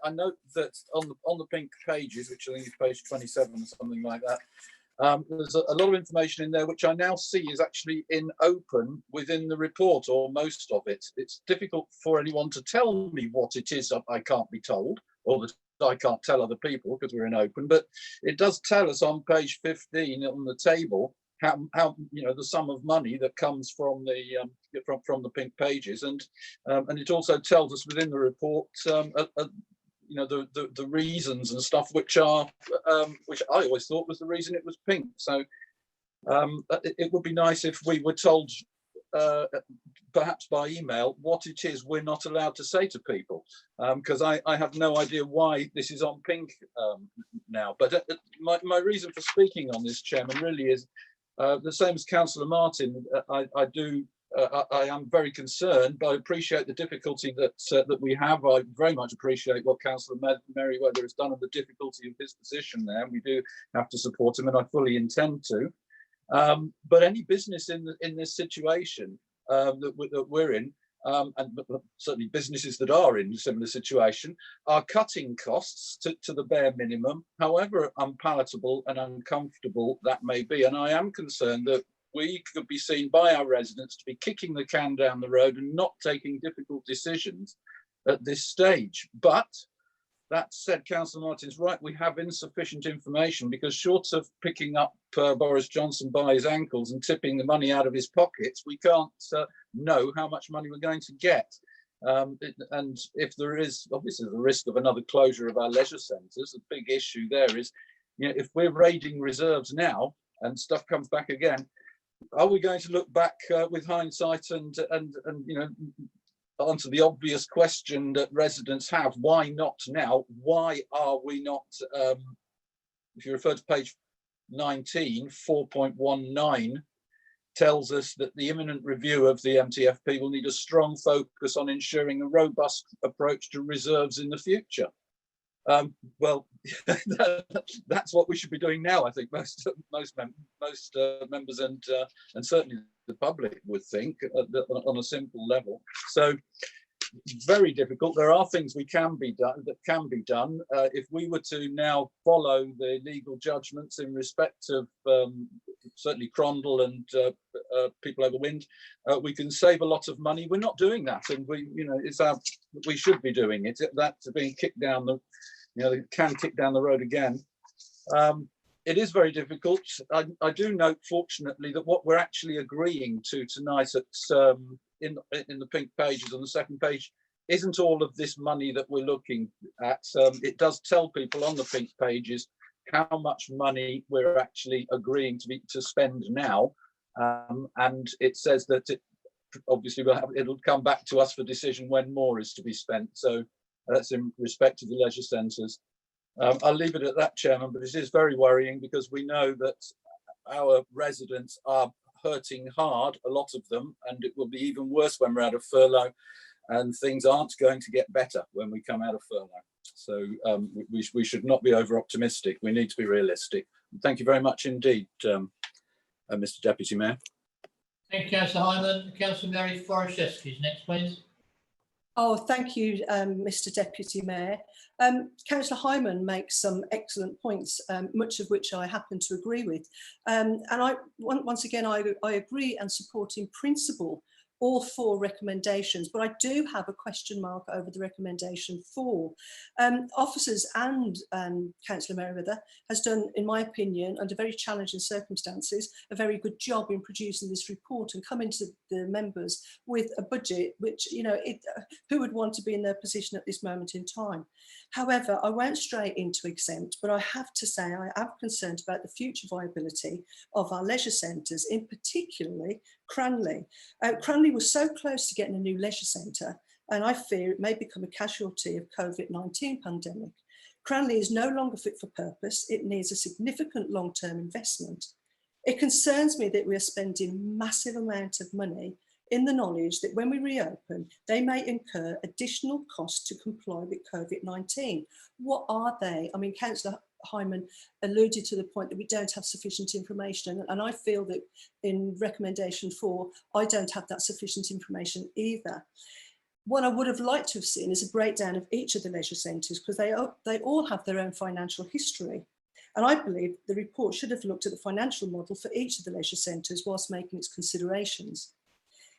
I note that on the pink pages, which I think is page 27 or something like that, there's a lot of information in there which I now see is actually in open within the report, or most of it. It's difficult for anyone to tell me what it is I can't be told, or that I can't tell other people because we're in open, but it does tell us on page 15 on the table how the sum of money that comes from the pink pages, and it also tells us within the report the reasons and stuff which I always thought was the reason it was pink. So it would be nice if we were told perhaps by email what it is we're not allowed to say to people, because I have no idea why this is on pink now. But my reason for speaking on this, Chairman, really is the same as Councillor Martin. I am very concerned, but I appreciate the difficulty that we have. I very much appreciate what Councillor Merriweather has done and the difficulty of his position there. We do have to support him, and I fully intend to. But any business in this situation that we're in, and certainly businesses that are in a similar situation, are cutting costs to the bare minimum, however unpalatable and uncomfortable that may be. And I am concerned that we could be seen by our residents to be kicking the can down the road and not taking difficult decisions at this stage. But that said, Councillor Martin's right, we have insufficient information, because short of picking up Boris Johnson by his ankles and tipping the money out of his pockets, we can't know how much money we're going to get. And if there is obviously the risk of another closure of our leisure centres, the big issue there is, you know, if we're raiding reserves now and stuff comes back again, are we going to look back with hindsight and you know, answer the obvious question that residents have: why not now? Why are we not? If you refer to page 19, 4.19 tells us that the imminent review of the MTFP will need a strong focus on ensuring a robust approach to reserves in the future. Well, that's what we should be doing now. I think most members and certainly the public would think on a simple level. So very difficult. There are things we can be done that can be done. If we were to now follow the legal judgments in respect of certainly Crondall and people over Wind, we can save a lot of money. We're not doing that, and we should be doing it. That's being kicked down the, can kick down the road again. It is very difficult. I do note, fortunately, that what we're actually agreeing to tonight at in the pink pages on the second page isn't all of this money that we're looking at. It does tell people on the pink pages how much money we're actually agreeing to spend now, and it says that obviously it'll come back to us for decision when more is to be spent. So that's in respect to the leisure centres. I'll leave it at that, Chairman, but it is very worrying, because we know that our residents are hurting hard, a lot of them, and it will be even worse when we're out of furlough, and things aren't going to get better when we come out of furlough. So we should not be over optimistic. We need to be realistic. Thank you very much indeed, Mr. Deputy Mayor. Thank you, Councillor Hyman. Councillor Mary Forashevsky is next, please. Oh, thank you, Mr. Deputy Mayor. Councillor Hyman makes some excellent points, much of which I happen to agree with. And once again, I agree and support in principle all 4 recommendations, but I do have a question mark over the recommendation 4. Officers and Councillor Merriweather has done, in my opinion, under very challenging circumstances, a very good job in producing this report and coming to the members with a budget which, who would want to be in their position at this moment in time? However, I won't stray into exempt, but I have to say I am concerned about the future viability of our leisure centres, in particularly Cranley. Cranley was so close to getting a new leisure centre, and I fear it may become a casualty of COVID-19 pandemic. Cranley is no longer fit for purpose. It needs a significant long-term investment. It concerns me that we are spending massive amount of money in the knowledge that when we reopen, they may incur additional costs to comply with COVID-19. What are they? I mean, Councillor Hyman alluded to the point that we don't have sufficient information, and I feel that in recommendation 4, I don't have that sufficient information either. What I would have liked to have seen is a breakdown of each of the leisure centres, because they all have their own financial history. And I believe the report should have looked at the financial model for each of the leisure centres whilst making its considerations.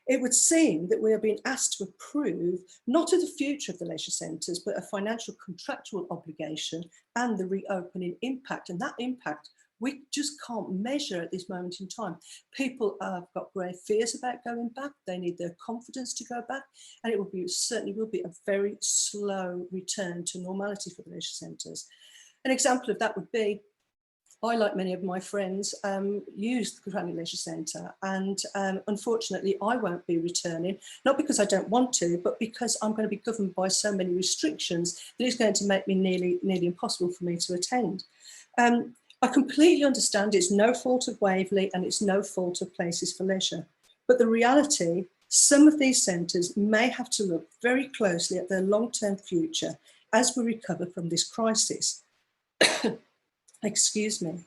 It would seem that we are being asked to approve not of the future of the leisure centres, but a financial contractual obligation and the reopening impact. And that impact we just can't measure at this moment in time. People have got grave fears about going back. They need their confidence to go back. And it certainly will be a very slow return to normality for the leisure centres. An example of that would be, I, like many of my friends, use the Cranley Leisure Centre, and unfortunately I won't be returning, not because I don't want to, but because I'm going to be governed by so many restrictions that it's going to make me nearly impossible for me to attend. I completely understand it's no fault of Waverley and it's no fault of Places for Leisure, but the reality, some of these centres may have to look very closely at their long-term future as we recover from this crisis. Excuse me.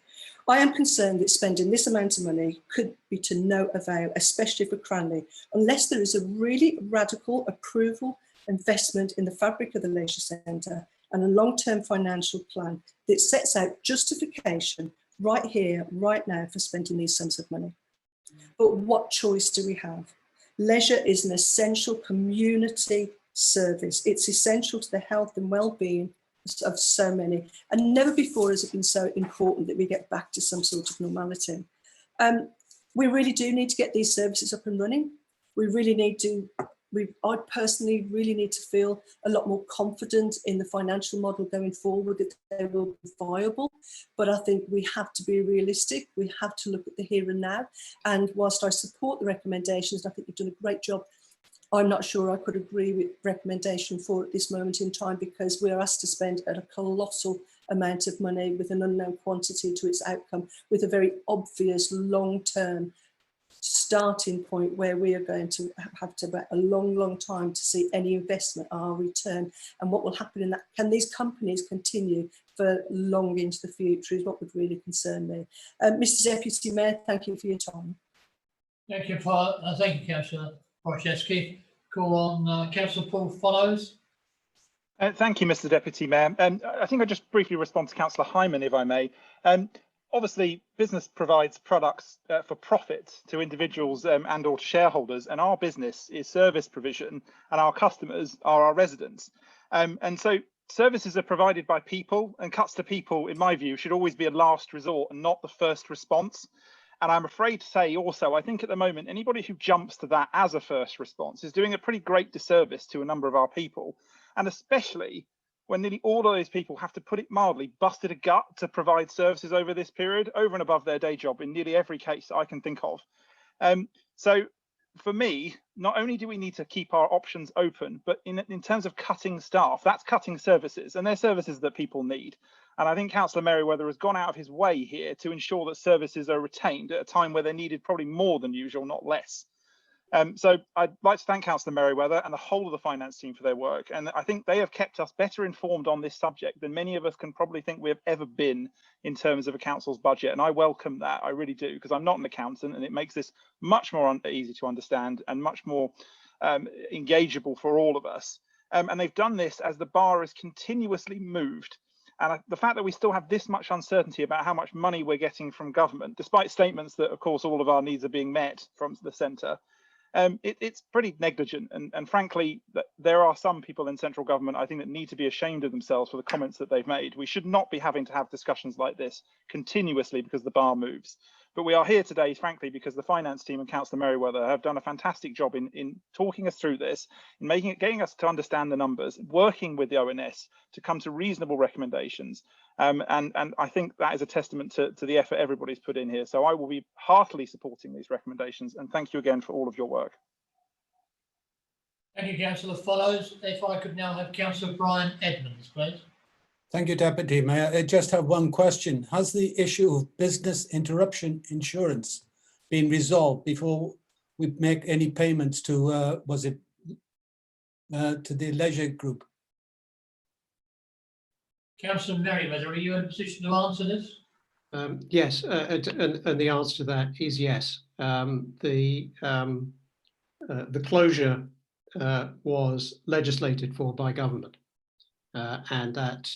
I am concerned that spending this amount of money could be to no avail, especially for Cranley, unless there is a really radical approval investment in the fabric of the leisure centre and a long-term financial plan that sets out justification right here, right now, for spending these sums of money. But what choice do we have? Leisure is an essential community service. It's essential to the health and well-being of so many, and never before has it been so important that we get back to some sort of normality. We really do need to get these services up and running. We really need to, I personally really need to feel a lot more confident in the financial model going forward, that they will be viable. But I think we have to be realistic. We have to look at the here and now. And whilst I support the recommendations, I think you've done a great job, I'm not sure I could agree with recommendation 4 at this moment in time, because we're asked to spend a colossal amount of money with an unknown quantity to its outcome, with a very obvious long-term starting point where we are going to have to wait a long time to see any investment or return. And what will happen in that, can these companies continue for long into the future, is what would really concern me. Mr Deputy Mayor, thank you for your time. Thank you, thank you, Councillor Wojciechowski. Call on Councillor Paul Follows. Thank you, Mr Deputy Mayor. I think I'll just briefly respond to Councillor Hyman, if I may. Obviously, business provides products for profit to individuals and or to shareholders, and our business is service provision, and our customers are our residents. And so services are provided by people, and cuts to people, in my view, should always be a last resort and not the first response. And I'm afraid to say also, I think at the moment, anybody who jumps to that as a first response is doing a pretty great disservice to a number of our people. And especially when nearly all of those people have to, put it mildly, busted a gut to provide services over this period, over and above their day job in nearly every case I can think of. So for me, not only do we need to keep our options open, but in terms of cutting staff, that's cutting services, and they're services that people need. And I think Councillor Merriweather has gone out of his way here to ensure that services are retained at a time where they're needed probably more than usual, not less. So I'd like to thank Councillor Merriweather and the whole of the finance team for their work. And I think they have kept us better informed on this subject than many of us can probably think we have ever been in terms of a council's budget. And I welcome that, I really do, because I'm not an accountant, and it makes this much more easy to understand and much more engageable for all of us. And they've done this as the bar has continuously moved. And the fact that we still have this much uncertainty about how much money we're getting from government, despite statements that, of course, all of our needs are being met from the centre, it's pretty negligent. And frankly, there are some people in central government, I think, that need to be ashamed of themselves for the comments that they've made. We should not be having to have discussions like this continuously because the bar moves. But we are here today, frankly, because the finance team and Councillor Merriweather have done a fantastic job in talking us through this, in getting us to understand the numbers, working with the ONS to come to reasonable recommendations. And I think that is a testament to the effort everybody's put in here. So I will be heartily supporting these recommendations, and thank you again for all of your work. Thank you, Councillor Follows. If I could now have Councillor Brian Edmonds, please. Thank you, Deputy Mayor. I just have one question. Has the issue of business interruption insurance been resolved before we make any payments to, to the leisure group? Councillor Merriweather, are you in a position to answer this? Yes, and the answer to that is yes. The closure was legislated for by government. And that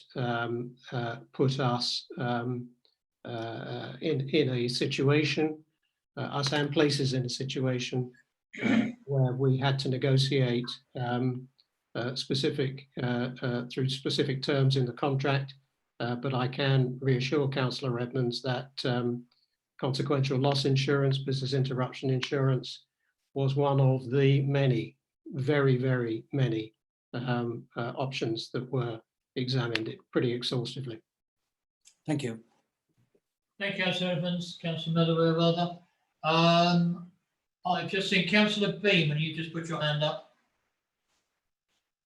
put us in a situation, us and places in a situation where we had to negotiate through specific terms in the contract. But I can reassure Councillor Edmonds that consequential loss insurance, business interruption insurance, was one of the many, very, very many options that were examined pretty exhaustively. Thank you. Thank you, Councillor Edmonds. Councillor Merriweather. I've just seen Councillor Beam, and you just put your hand up.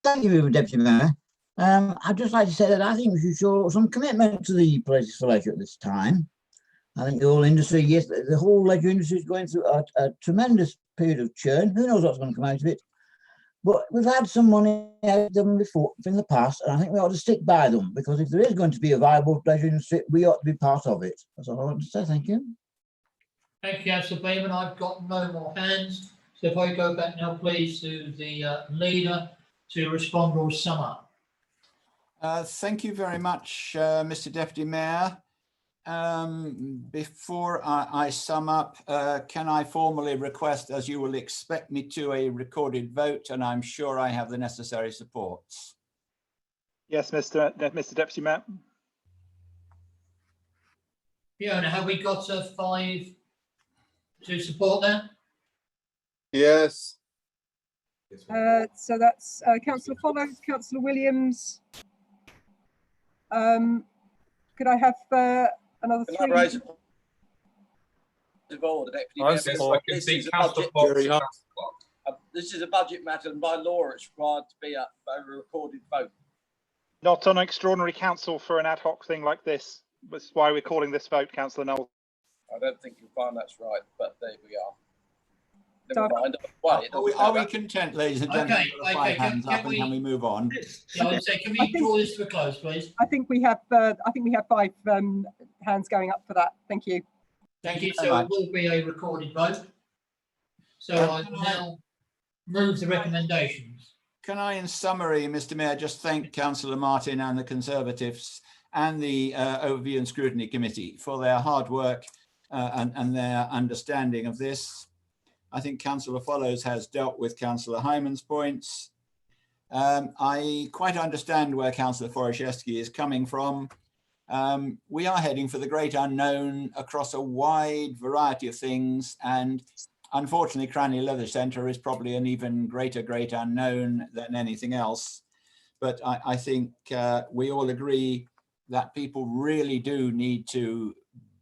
Thank you, Deputy Mayor. I'd just like to say that I think we should show some commitment to the politics for leisure at this time. I think the whole industry, yes, the whole leisure industry is going through a tremendous period of churn. Who knows what's going to come out of it? But we've had some money out of them before in the past, and I think we ought to stick by them, because if there is going to be a viable leisure industry, we ought to be part of it. That's all I want to say. Thank you. Thank you, Councillor Beam. I've got no more hands. So if I go back now, please, to the leader to respond or sum up. Thank you very much, Mr. Deputy Mayor. before I sum up, can I formally request, as you will expect me to, a recorded vote, and I'm sure I have the necessary supports. Yes, Mr. Deputy Mayor. Fiona, have we got 5 to support that? Yes. So that's Councillor Follows, Councillor Williams. Could I have another 3? Can I raise a point of order, Deputy Mayor? This is a budget matter, and by law it's required to be a recorded vote. Not on an extraordinary council for an ad hoc thing like this. That's why we're calling this vote, Councillor Knowles. I don't think you'll find that's right, but there we are. Never mind. Wait, are we content, ladies and gentlemen? Okay, five hands up, and can we move on? So I say, can we draw this to a close, please? I think we have 5 hands going up for that. Thank you. Thank you. So it will be a recorded vote. So I will now move the recommendations. Can I, in summary, Mr. Mayor, just thank Councillor Martin and the Conservatives and the Overview and Scrutiny Committee for their hard work and their understanding of this. I think Councillor Follows has dealt with Councillor Hyman's points. I quite understand where Councillor Forashevsky is coming from. We are heading for the great unknown across a wide variety of things, and unfortunately, Cranley Leather Centre is probably an even great unknown than anything else. But I think we all agree that people really do need to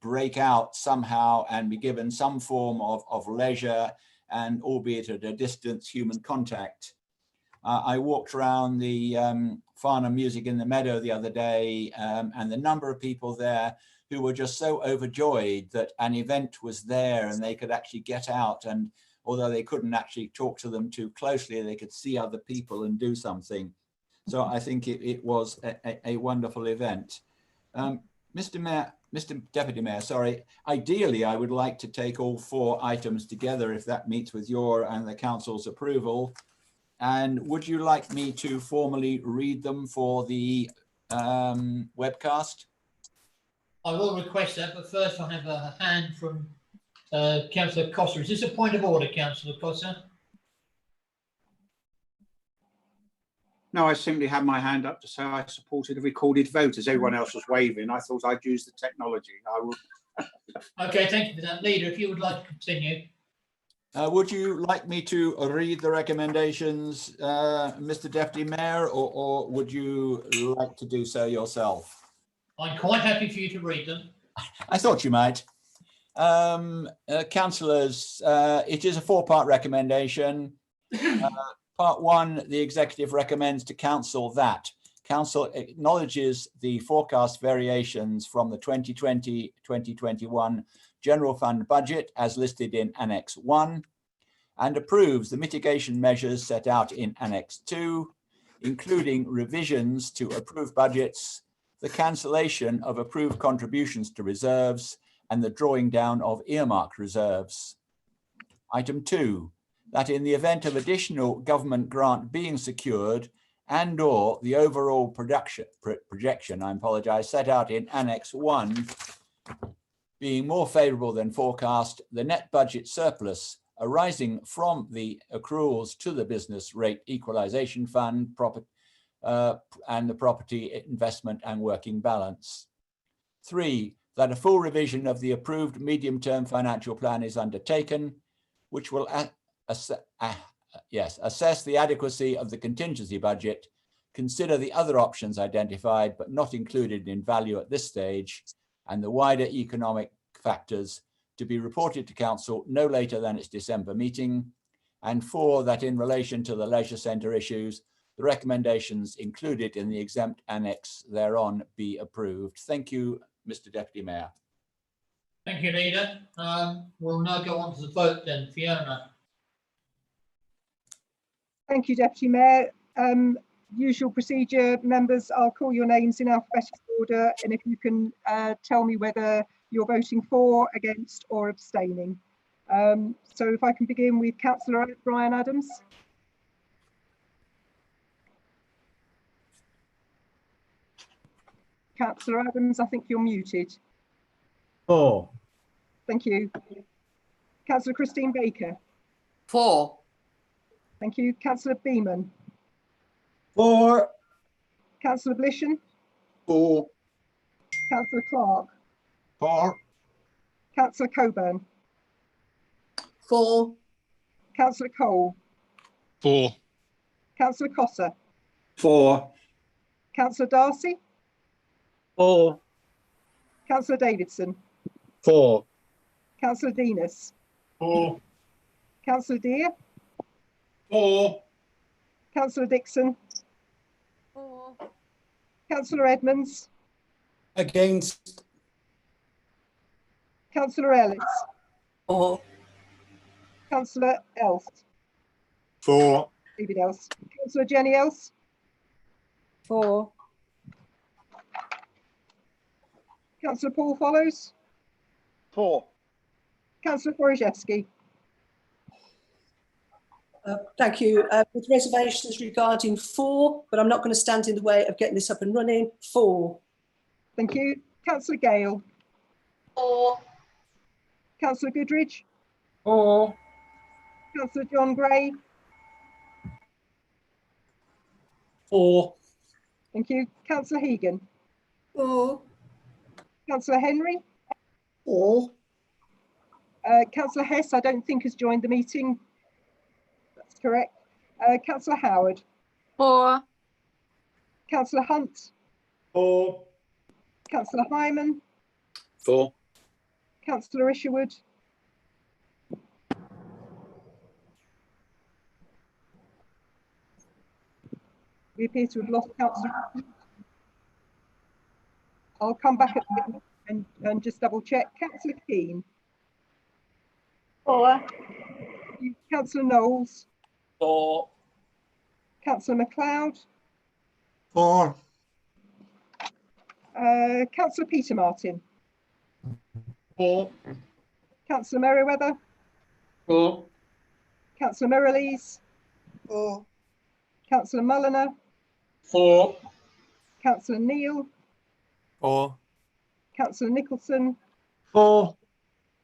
break out somehow and be given some form of leisure and, albeit at a distance, human contact. I walked around the Farnham Music in the Meadow the other day, and the number of people there who were just so overjoyed that an event was there and they could actually get out, and although they couldn't actually talk to them too closely, they could see other people and do something. So I think it was a wonderful event. Mr. Deputy Mayor, sorry, ideally I would like to take all 4 items together if that meets with your and the council's approval. And would you like me to formally read them for the webcast? I will request that, but first I have a hand from Councillor Costa. Is this a point of order, Councillor Costa? No, I simply had my hand up to say I supported a recorded vote. As everyone else was waving, I thought I'd use the technology. I will. Okay, thank you for that. Leader, if you would like to continue. Would you like me to read the recommendations, Mr. Deputy Mayor, or would you like to do so yourself? I'm quite happy for you to read them. I thought you might. Councillors, it is a 4-part recommendation. Part 1, the executive recommends to council that council acknowledges the forecast variations from the 2020-2021 general fund budget as listed in Annex 1 and approves the mitigation measures set out in Annex 2, including revisions to approved budgets, the cancellation of approved contributions to reserves, and the drawing down of earmarked reserves. Item 2, that in the event of additional government grant being secured and or the overall projection, set out in Annex 1 being more favourable than forecast, the net budget surplus arising from the accruals to the business rate equalisation fund and the property investment and working balance. 3, that a full revision of the approved medium-term financial plan is undertaken, which will assess the adequacy of the contingency budget, consider the other options identified but not included in value at this stage, and the wider economic factors to be reported to council no later than its December meeting. And 4, that in relation to the leisure centre issues, the recommendations included in the exempt annex thereon be approved. Thank you, Mr. Deputy Mayor. Thank you, Leader. We'll now go on to the vote then. Fiona. Thank you, Deputy Mayor. Usual procedure, members, I'll call your names in alphabetical order, and if you can tell me whether you're voting for, against or abstaining. So if I can begin with Councillor Brian Adams. Councillor Adams, I think you're muted. 4. Thank you. Councillor Christine Baker. 4. Thank you. Councillor Beeman. 4. Councillor Blishan. 4. Councillor Clark. 4. Councillor Coburn. 4. Councillor Cole. 4. Councillor Cossa. 4. Councillor Darcy. 4. Councillor Davidson. 4. Councillor Denis. 4. Councillor Deere. 4. Councillor Dixon. 4. Councillor Edmonds. Against. Councillor Ellis. 4. Councillor Else. 4. David Else. Councillor Jenny Else. 4. Councillor Paul Follows. 4. Councillor Wojciechowski. Thank you. With reservations regarding 4, but I'm not going to stand in the way of getting this up and running. 4. Thank you. Councillor Gale. 4. Councillor Goodridge. 4. Councillor John Gray. 4. Thank you. Councillor Hegan. 4. Councillor Henry. 4. Councillor Hess, I don't think has joined the meeting. That's correct. Councillor Howard. 4. Councillor Hunt. 4. Councillor Hyman. 4. Councillor Isherwood. 'We appear to have lost Councillor. I'll come back at the end and just double check. Councillor Keane. 4. Councillor Knowles. 4. Councillor MacLeod. 4. Councillor Peter Martin. 4. Councillor Merriweather. 4. Councillor Merrilees. 4. Councillor Mulliner. 4. Councillor Neal. 4. Councillor Nicholson. 4.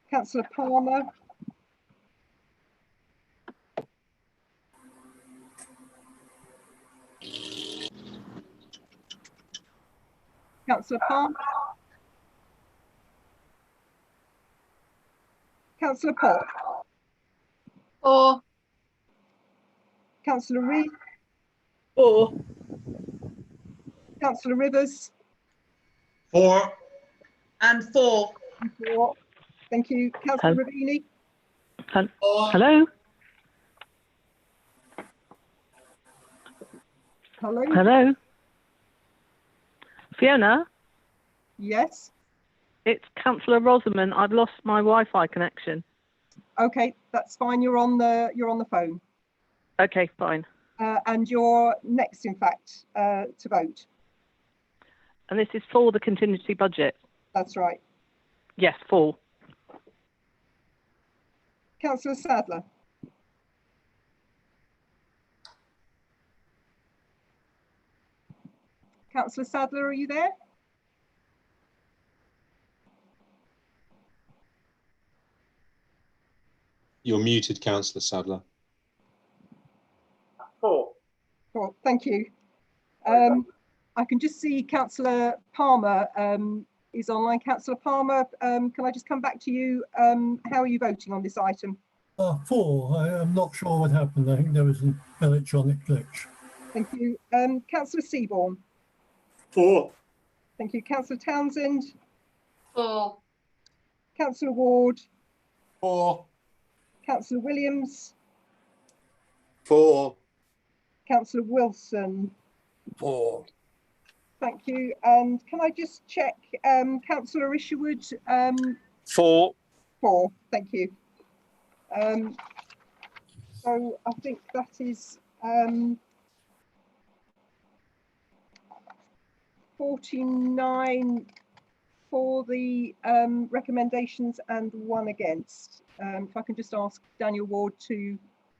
Councillor Palmer. Councillor Palmer. Councillor Pott. 4. Councillor Reid. 4. Councillor Rivers. 4. And 4. 4. Thank you. Councillor Ravini. Hello. Hello. Hello. Fiona, Yes. it's Councillor Rosamond. I've lost my Wi-Fi connection. Okay, that's fine. You're on the phone. Okay, fine. And you're next, in fact, to vote. And this is for the contingency budget. That's right. Yes, for. Councillor Sadler. Councillor Sadler, are you there? You're muted, Councillor Sadler. 4. Cool, thank you. I can just see Councillor Palmer is online. Councillor Palmer, can I just come back to you? How are you voting on this item? 4. I'm not sure what happened. I think there was an electronic glitch. Thank you. Councillor Seaborn. 4. Thank you. Councillor Townsend. 4. Councillor Ward. 4. Councillor Williams. 4. Councillor Wilson. 4. Thank you. And can I just check Councillor Isherwood? 4. 4. Thank you. So I think that is 49 for the recommendations and 1 against. If I can just ask Daniel Ward to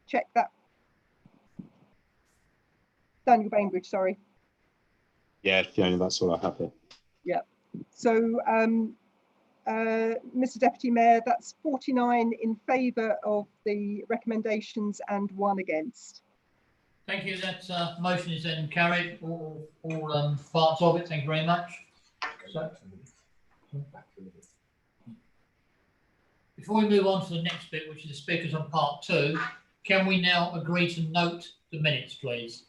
check that. Daniel Bainbridge, sorry. Yeah, Fiona, that's all I have here. Yeah. So Mr Deputy Mayor, that's 49 in favour of the recommendations and 1 against. Thank you. That motion is then carried. All parts of it. Thank you very much. So, before we move on to the next bit, which is the speakers on part 2, can we now agree to note the minutes, please?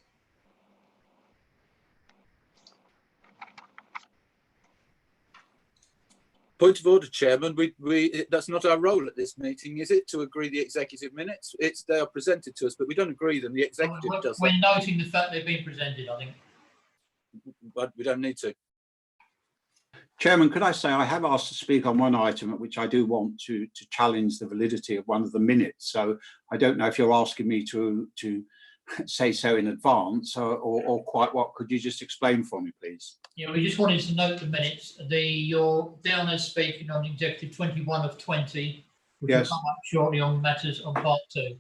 Point of order, Chairman. That's not our role at this meeting, is it, to agree the executive minutes? They are presented to us, but we don't agree them. The executive does. We're noting the fact they've been presented, I think. But we don't need to. Chairman, could I say I have asked to speak on one item at which I do want to challenge the validity of one of the minutes. So I don't know if you're asking me to say so in advance or quite what. Could you just explain for me, please? Yeah, we just wanted to note the minutes. You're down as speaking on Executive 21 of 20, which Yes. will come up shortly on matters on part 2.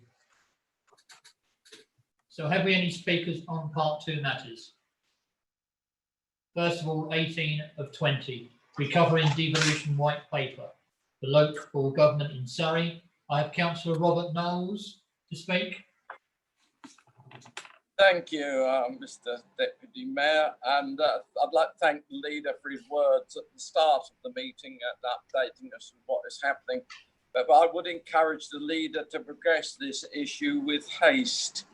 So have we any speakers on part 2 matters? First of all, 18 of 20, recovering devolution white paper, the local government in Surrey. I have Councillor Robert Knowles to speak. Thank you, Mr Deputy Mayor, and I'd like to thank the leader for his words at the start of the meeting and updating us on what is happening. But I would encourage the leader to progress this issue with haste,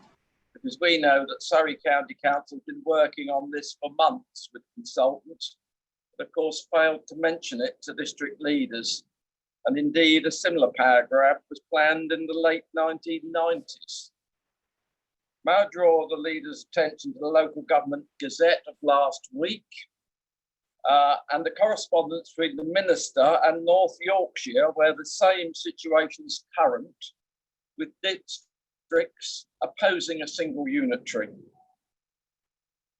because we know that Surrey County Council has been working on this for months with consultants, but of course failed to mention it to district leaders. And indeed, a similar paragraph was planned in the late 1990s. May I draw the leader's attention to the local government gazette of last week and the correspondence between the minister and North Yorkshire, where the same situation is current, with districts opposing a single unitary.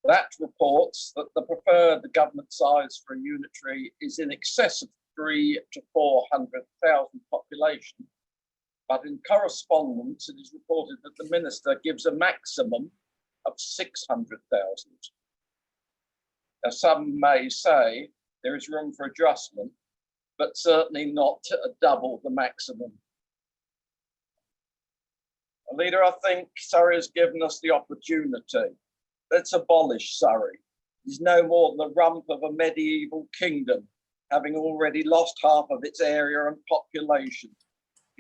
That reports that the preferred government size for a unitary is in excess of 300,000 to 400,000 population. But in correspondence, it is reported that the minister gives a maximum of 600,000. Now, some may say there is room for adjustment, but certainly not to double the maximum. Leader, I think Surrey has given us the opportunity. Let's abolish Surrey. It's no more than the rump of a medieval kingdom, having already lost half of its area and population.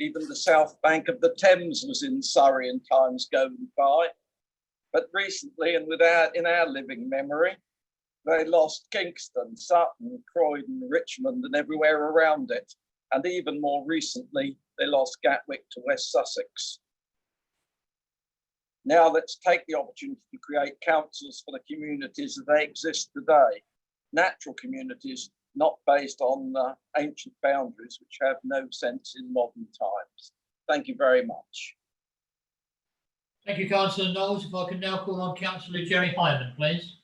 Even the south bank of the Thames was in Surrey in times gone by. But recently, and in our living memory, they lost Kingston, Sutton, Croydon, Richmond, and everywhere around it. And even more recently, they lost Gatwick to West Sussex. Now let's take the opportunity to create councils for the communities as they exist today. Natural communities, not based on ancient boundaries, which have no sense in modern times. Thank you very much. Thank you, Councillor Knowles. If I can now call on Councillor Jerry Hyman, please.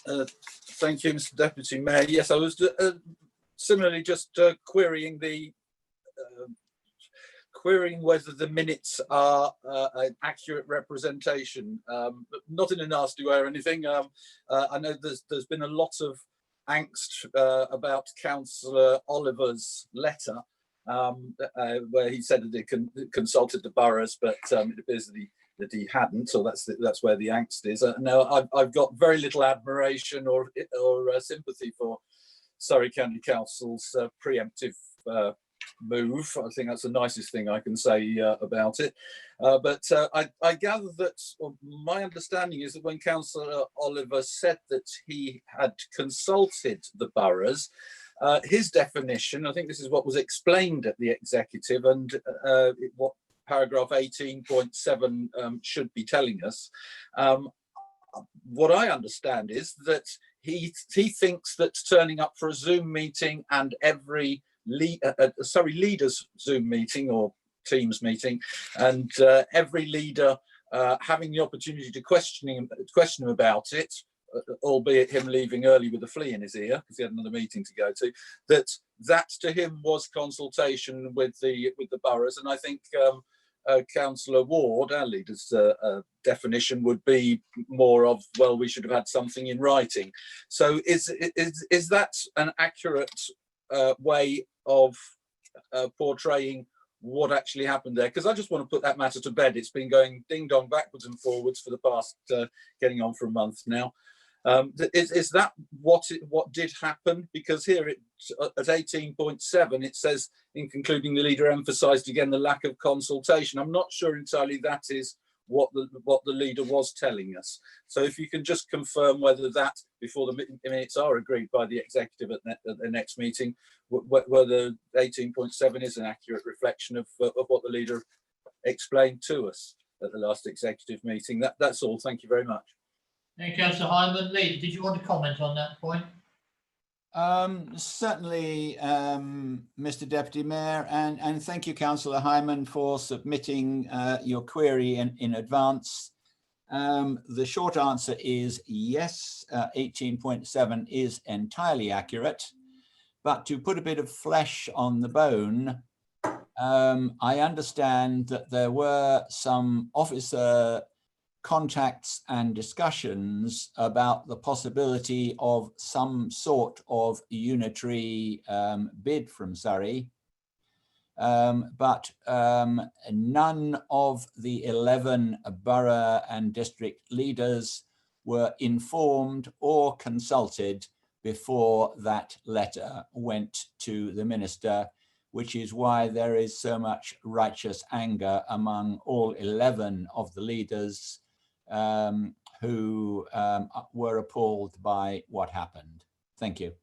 Thank you, Mr Deputy Mayor. Yes, I was similarly just querying whether the minutes are an accurate representation, not in a nasty way or anything. I know there's been a lot of angst about Councillor Oliver's letter, where he said that he consulted the boroughs, but it appears that he hadn't, so that's where the angst is. Now, I've got very little admiration or sympathy for Surrey County Council's preemptive move. I think that's the nicest thing I can say about it. But I gather that my understanding is that when Councillor Oliver said that he had consulted the boroughs, his definition, I think this is what was explained at the executive and what paragraph 18.7 should be telling us. What I understand is that he thinks that turning up for a Zoom meeting and every leader's Zoom meeting or Teams meeting, and every leader having the opportunity to question him about it, albeit him leaving early with a flea in his ear because he had another meeting to go to, that to him was consultation with the boroughs. And I think Councillor Ward, our leader's definition would be more of, well, we should have had something in writing. So is that an accurate way of portraying what actually happened there, because I just want to put that matter to bed. It's been going ding dong backwards and forwards for the past getting on for a month now. Is that what did happen? Because here at 18.7 it says, in concluding, the leader emphasised again the lack of consultation. I'm not sure entirely that is what the leader was telling us. So if you can just confirm whether that, before the minutes are agreed by the executive at the next meeting, whether 18.7 is an accurate reflection of what the leader explained to us at the last executive meeting. That's all. Thank you very much. Thank you, Councillor Hyman. Lee, did you want to comment on that point? Certainly, Mr. Deputy Mayor, and thank you, Councillor Hyman, for submitting your query in advance. The short answer is yes, 18.7 is entirely accurate, but to put a bit of flesh on the bone, I understand that there were some officer contacts and discussions about the possibility of some sort of unitary bid from Surrey, but none of the 11 borough and district leaders were informed or consulted before that letter went to the minister, which is why there is so much righteous anger among all 11 of the leaders who were appalled by what happened. Thank you.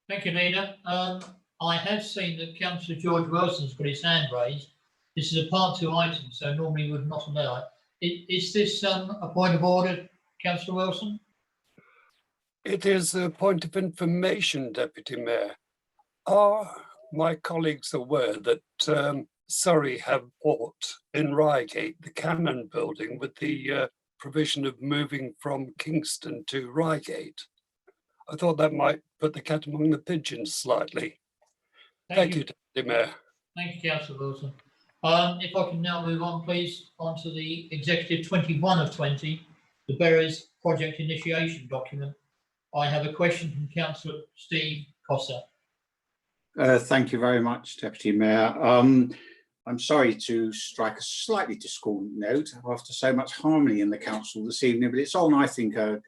Thank you, Leader. I have seen that Councillor George Wilson's got his hand raised. This is a part 2 item, so normally would not allow it. Is this a point of order, Councillor Wilson? It is a point of information, Deputy Mayor. Are my colleagues aware that Surrey have bought in Reigate the Cannon building with the provision of moving from Kingston to Reigate? I thought that might put the cat among the pigeons slightly. Thank you, Deputy Mayor. Thank you, Councillor Wilson. If I can now move on, please, onto the Executive 21 of 20, the Berries Project Initiation Document. I have a question from Councillor Steve Cossa. Thank you very much, Deputy Mayor. I'm sorry to strike a slightly discordant note after so much harmony in the council this evening, but it's on, I think, a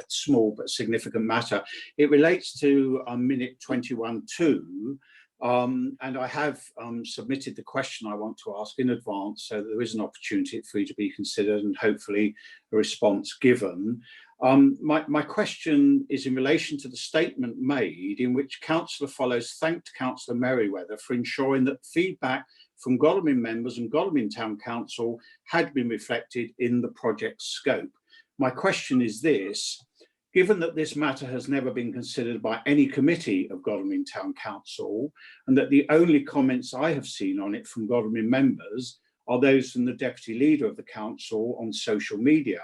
small but significant matter. It relates to minute 21.2, and I have submitted the question I want to ask in advance, so that there is an opportunity for you to be considered and hopefully a response given. My question is in relation to the statement made in which Councillor Follows thanked Councillor Merriweather for ensuring that feedback from Godalming members and Godalming Town Council had been reflected in the project scope. My question is this: given that this matter has never been considered by any committee of Godalming Town Council, and that the only comments I have seen on it from Godalming members are those from the Deputy Leader of the Council on social media,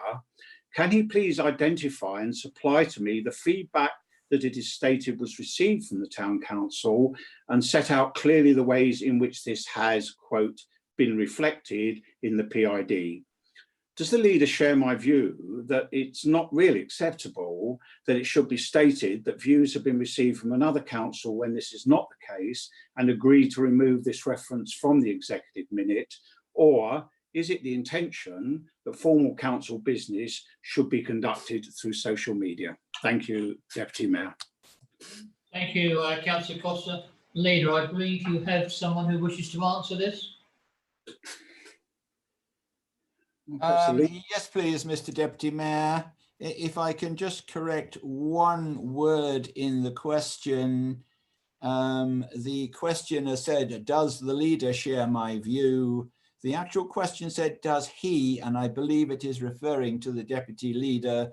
can he please identify and supply to me the feedback that it is stated was received from the Town Council and set out clearly the ways in which this has, quote, been reflected in the PID? Does the leader share my view that it's not really acceptable that it should be stated that views have been received from another council when this is not the case, and agree to remove this reference from the executive minute? Or is it the intention that formal council business should be conducted through social media? Thank you, Deputy Mayor. Thank you, Councillor Costa. Leader, I believe you have someone who wishes to answer this. Yes, please, Mr. Deputy Mayor. If I can just correct one word in the question. The questioner said, does the leader share my view? The actual question said, does he? And I believe it is referring to the Deputy Leader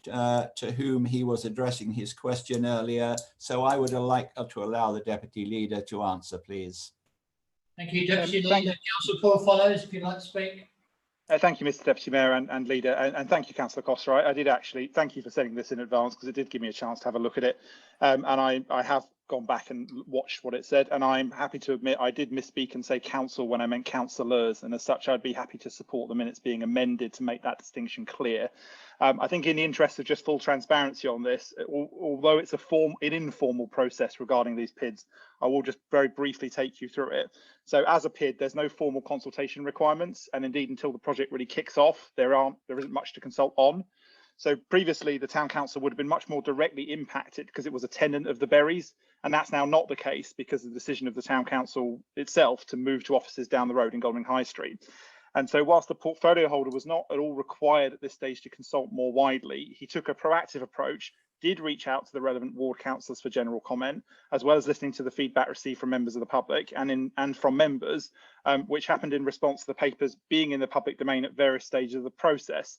to whom he was addressing his question earlier. So I would like to allow the Deputy Leader to answer, please. Thank you, Deputy Leader. Councillor Paul Follows, if you'd like to speak. Thank you, Mr. Deputy Mayor and Leader, and thank you, Councillor Costa. I did actually thank you for sending this in advance, because it did give me a chance to have a look at it, and I have gone back and watched what it said, and I'm happy to admit I did misspeak and say council when I meant councillors, and as such I'd be happy to support the minutes being amended to make that distinction clear. I think in the interest of just full transparency on this, although it's an informal process regarding these PIDs, I will just very briefly take you through it. So as a PID, there's no formal consultation requirements, and indeed until the project really kicks off, there isn't much to consult on. So previously, the town council would have been much more directly impacted because it was a tenant of the Berries, and that's now not the case because of the decision of the town council itself to move to offices down the road in Godalming High Street. And so whilst the portfolio holder was not at all required at this stage to consult more widely, he took a proactive approach, did reach out to the relevant ward councillors for general comment, as well as listening to the feedback received from members of the public and from members, which happened in response to the papers being in the public domain at various stages of the process.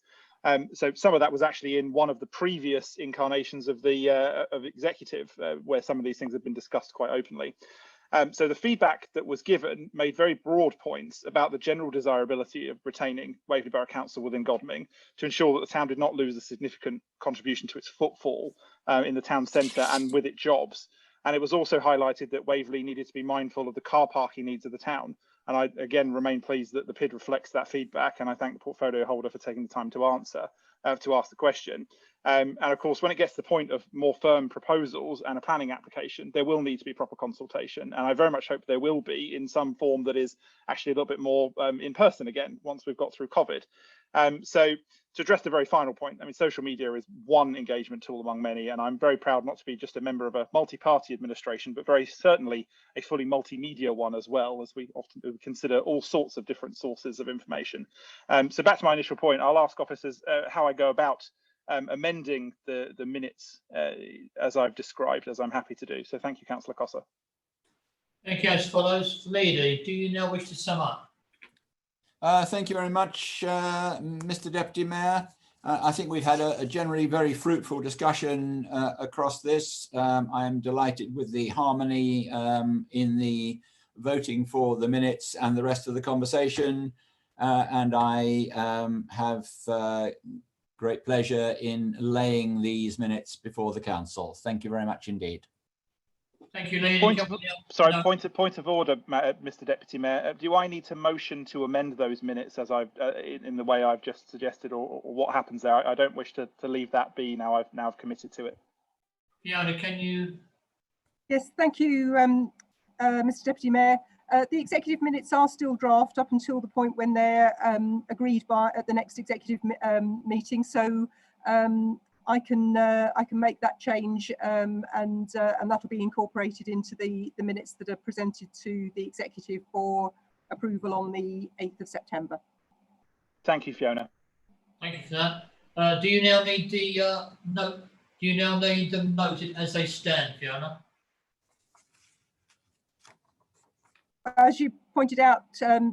So some of that was actually in one of the previous incarnations of the of executive, where some of these things have been discussed quite openly. So the feedback that was given made very broad points about the general desirability of retaining Waverley Borough Council within Godalming to ensure that the town did not lose a significant contribution to its footfall in the town centre and with it jobs. And it was also highlighted that Waverley needed to be mindful of the car parking needs of the town. And I, again, remain pleased that the PID reflects that feedback. And I thank the portfolio holder for taking the time to ask the question. And of course, when it gets to the point of more firm proposals and a planning application, there will need to be proper consultation. And I very much hope there will be in some form that is actually a little bit more in person again, once we've got through COVID. So to address the very final point, I mean, social media is one engagement tool among many, and I'm very proud not to be just a member of a multi-party administration, but very certainly a fully multimedia one as well, as we often do consider all sorts of different sources of information. So back to my initial point, I'll ask officers how I go about amending the minutes as I've described, as I'm happy to do. So thank you, Councillor Cossa. Thank you. As follows, Leader, do you now wish to sum up? Thank you very much, Mr. Deputy Mayor. I think we've had a generally very fruitful discussion across this. I am delighted with the harmony in the voting for the minutes and the rest of the conversation. And I have great pleasure in laying these minutes before the council. Thank you very much indeed. Thank you, Leader. Point of order, Mr. Deputy Mayor. Do I need to motion to amend those minutes as I've in the way I've just suggested, or what happens there? I don't wish to leave that be now. I've committed to it. Fiona, can you? Yes, thank you, Mr. Deputy Mayor. The executive minutes are still draft up until the point when they're agreed by at the next executive meeting. So I can make that change and that will be incorporated into the minutes that are presented to the executive for approval on the 8th of September. Thank you, Fiona. Thank you for that. Do you now need the note? Do you now need them noted as they stand, Fiona? As you pointed out,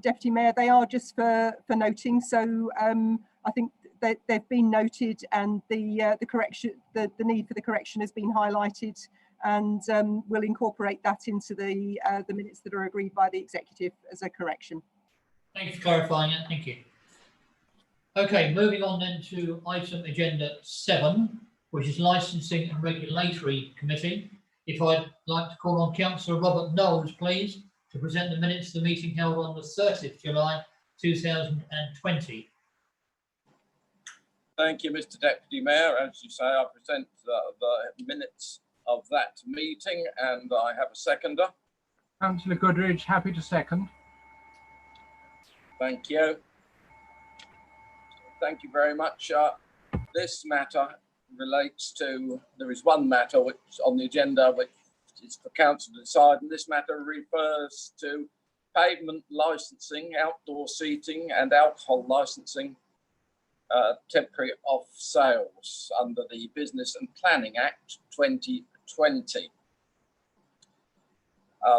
Deputy Mayor, they are just for noting. So I think they've been noted, and the correction, the need for the correction has been highlighted, and we'll incorporate that into the minutes that are agreed by the executive as a correction. Thank you for clarifying it. Thank you. Okay, moving on then to item agenda 7, which is Licensing and Regulatory Committee. If I'd like to call on Councillor Robert Knowles, please, to present the minutes of the meeting held on the 30th July 2020. Thank you, Mr. Deputy Mayor. As you say, I present the minutes of that meeting, and I have a seconder. Councillor Goodridge, happy to second. Thank you. Thank you very much. This matter relates to, there is one matter which on the agenda which is for council to decide, and this matter refers to pavement licensing, outdoor seating and alcohol licensing, temporary off sales under the Business and Planning Act 2020.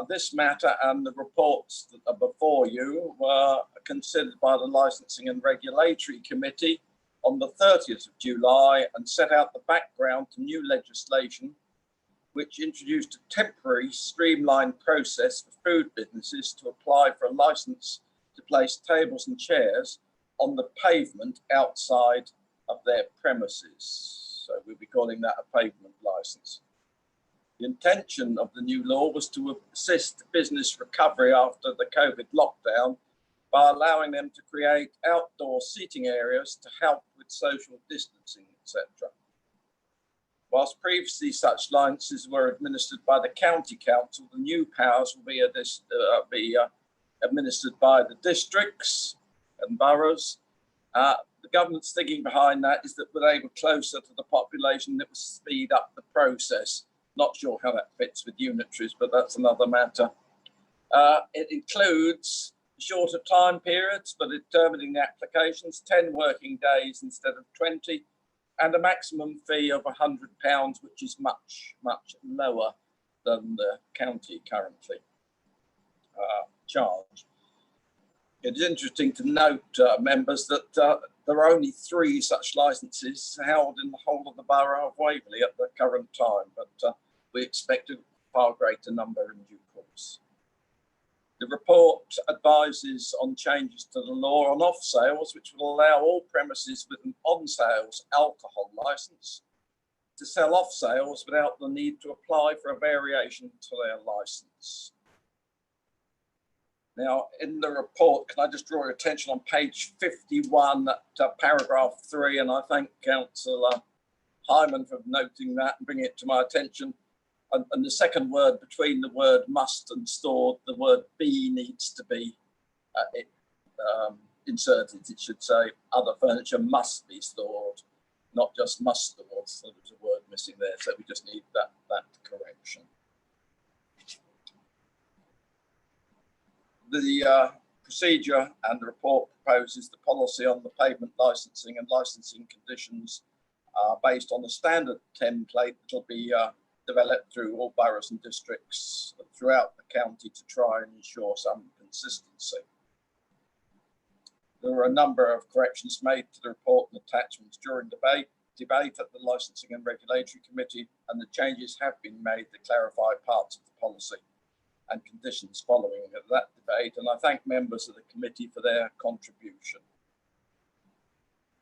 This matter and the reports that are before you were considered by the Licensing and Regulatory Committee on the 30th of July and set out the background to new legislation which introduced a temporary streamlined process for food businesses to apply for a license to place tables and chairs on the pavement outside of their premises. So we'll be calling that a pavement license. The intention of the new law was to assist business recovery after the COVID lockdown by allowing them to create outdoor seating areas to help with social distancing, etc. Whilst previously such licences were administered by the county council, the new powers will be administered by the districts and boroughs. The government's thinking behind that is that we're able closer to the population, that will speed up the process. Not sure how that fits with unitaries, but that's another matter. It includes shorter time periods for determining the applications, 10 working days instead of 20, and a maximum fee of £100, which is much, much lower than the county currently charge. It is interesting to note, members, that there are only 3 such licences held in the whole of the borough of Waverley at the current time, but we expect a far greater number in due course. The report advises on changes to the law on off sales, which will allow all premises with an on sales alcohol licence to sell off sales without the need to apply for a variation to their licence. Now, in the report, can I just draw your attention on page 51, paragraph 3, and I thank Councillor Hyman for noting that and bringing it to my attention. And the second word between the word must and stored, the word be needs to be inserted. It should say other furniture must be stored, not just must stored. So there's a word missing there, so we just need that correction. The procedure and the report proposes the policy on the pavement licensing and licensing conditions based on the standard template that will be developed through all boroughs and districts throughout the county to try and ensure some consistency. There were a number of corrections made to the report and attachments during debate at the Licensing and Regulatory Committee, and the changes have been made to clarify parts of the policy and conditions following that debate, and I thank members of the committee for their contribution.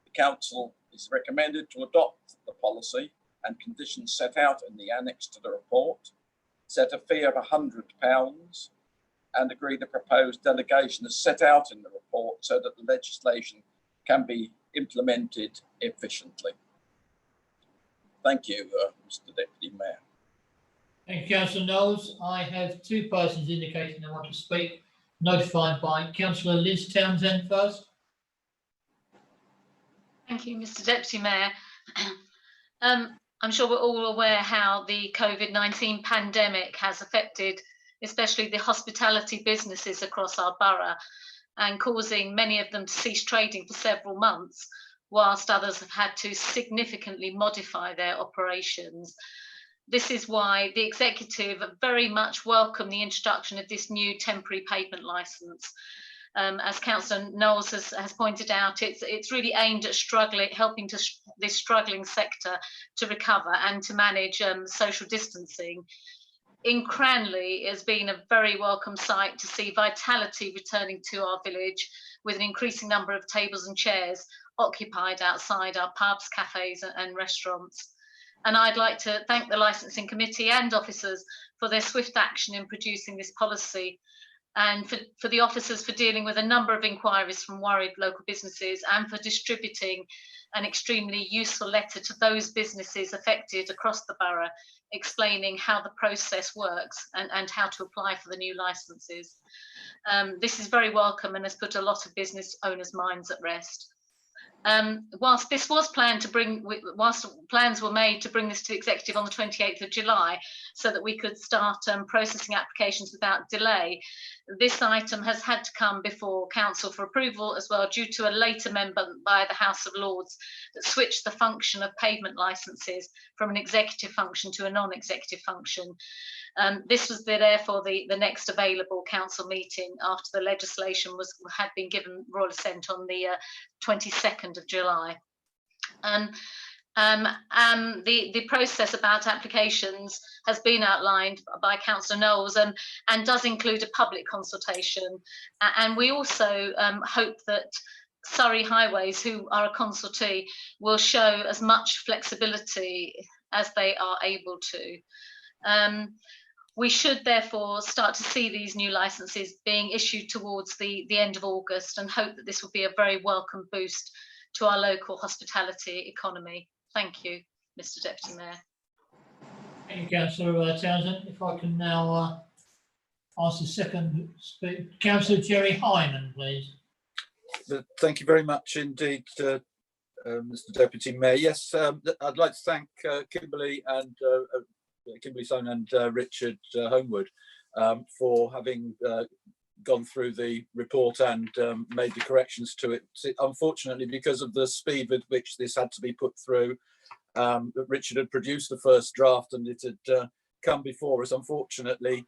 The council is recommended to adopt the policy and conditions set out in the annex to the report, set a fee of £100, and agree the proposed delegation as set out in the report so that the legislation can be implemented efficiently. Thank you, Mr. Deputy Mayor. Thank you, Councillor Knowles. I have 2 persons indicating they want to speak, notified by Councillor Liz Townsend first. Thank you, Mr. Deputy Mayor. I'm sure we're all aware how the COVID-19 pandemic has affected especially the hospitality businesses across our borough and causing many of them to cease trading for several months, whilst others have had to significantly modify their operations. This is why the executive very much welcomed the introduction of this new temporary pavement licence. As Councillor Knowles has pointed out, it's really aimed at helping this struggling sector to recover and to manage social distancing. In Cranley, it has been a very welcome sight to see vitality returning to our village, with an increasing number of tables and chairs occupied outside our pubs, cafes and restaurants. And I'd like to thank the Licensing Committee and officers for their swift action in producing this policy, and for the officers for dealing with a number of inquiries from worried local businesses, and for distributing an extremely useful letter to those businesses affected across the borough, explaining how the process works and how to apply for the new licences. This is very welcome and has put a lot of business owners' minds at rest. Whilst this was planned whilst plans were made to bring this to the executive on the 28th of July so that we could start processing applications without delay, this item has had to come before council for approval as well, due to a late amendment by the House of Lords that switched the function of pavement licences from an executive function to a non-executive function. This was therefore the next available council meeting after the legislation had been given royal assent on the 22nd of July. The process about applications has been outlined by Councillor Knowles and does include a public consultation. And we also hope that Surrey Highways, who are a consultee, will show as much flexibility as they are able to. We should therefore start to see these new licences being issued towards the end of August, and hope that this will be a very welcome boost to our local hospitality economy. Thank you, Mr. Deputy Mayor. Thank you, Councillor Townsend. If I can now ask the second speaker, Councillor Jerry Hyman, please. Thank you very much indeed, Mr. Deputy Mayor. Yes, I'd like to thank Kimberly Sohn and Richard Homewood for having gone through the report and made the corrections to it. Unfortunately, because of the speed with which this had to be put through, Richard had produced the first draft and it had come before us. Unfortunately,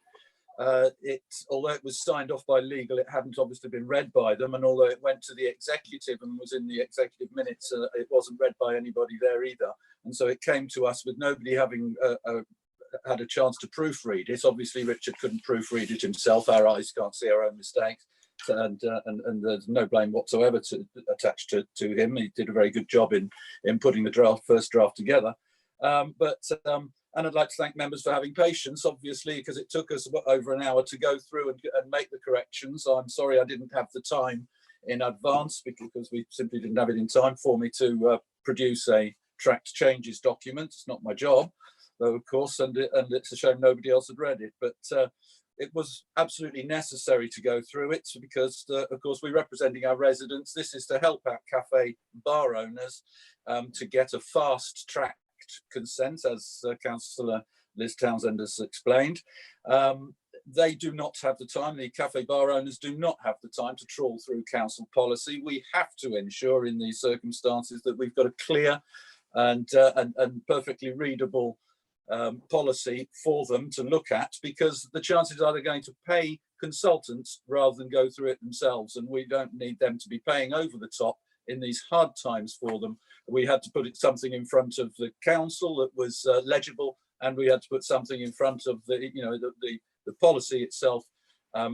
although it was signed off by legal, it hadn't obviously been read by them, and although it went to the executive and was in the executive minutes, it wasn't read by anybody there either. And so it came to us with nobody having had a chance to proofread it. Obviously, Richard couldn't proofread it himself. Our eyes can't see our own mistakes, and there's no blame whatsoever attached to him. He did a very good job in putting the first draft together. And I'd like to thank members for having patience, obviously, because it took us over an hour to go through and make the corrections. I'm sorry I didn't have the time in advance, because we simply didn't have it in time for me to produce a tracked changes document. It's not my job, though, of course, and it's a shame nobody else had read it. But it was absolutely necessary to go through it because, of course, we're representing our residents. This is to help out cafe bar owners to get a fast-tracked consent, as Councillor Liz Townsend has explained. They do not have the time, the cafe bar owners do not have the time to trawl through council policy. We have to ensure in these circumstances that we've got a clear and perfectly readable policy for them to look at, because the chances are they're going to pay consultants rather than go through it themselves, and we don't need them to be paying over the top in these hard times for them. We had to put something in front of the council that was legible, and we had to put something in front of the policy itself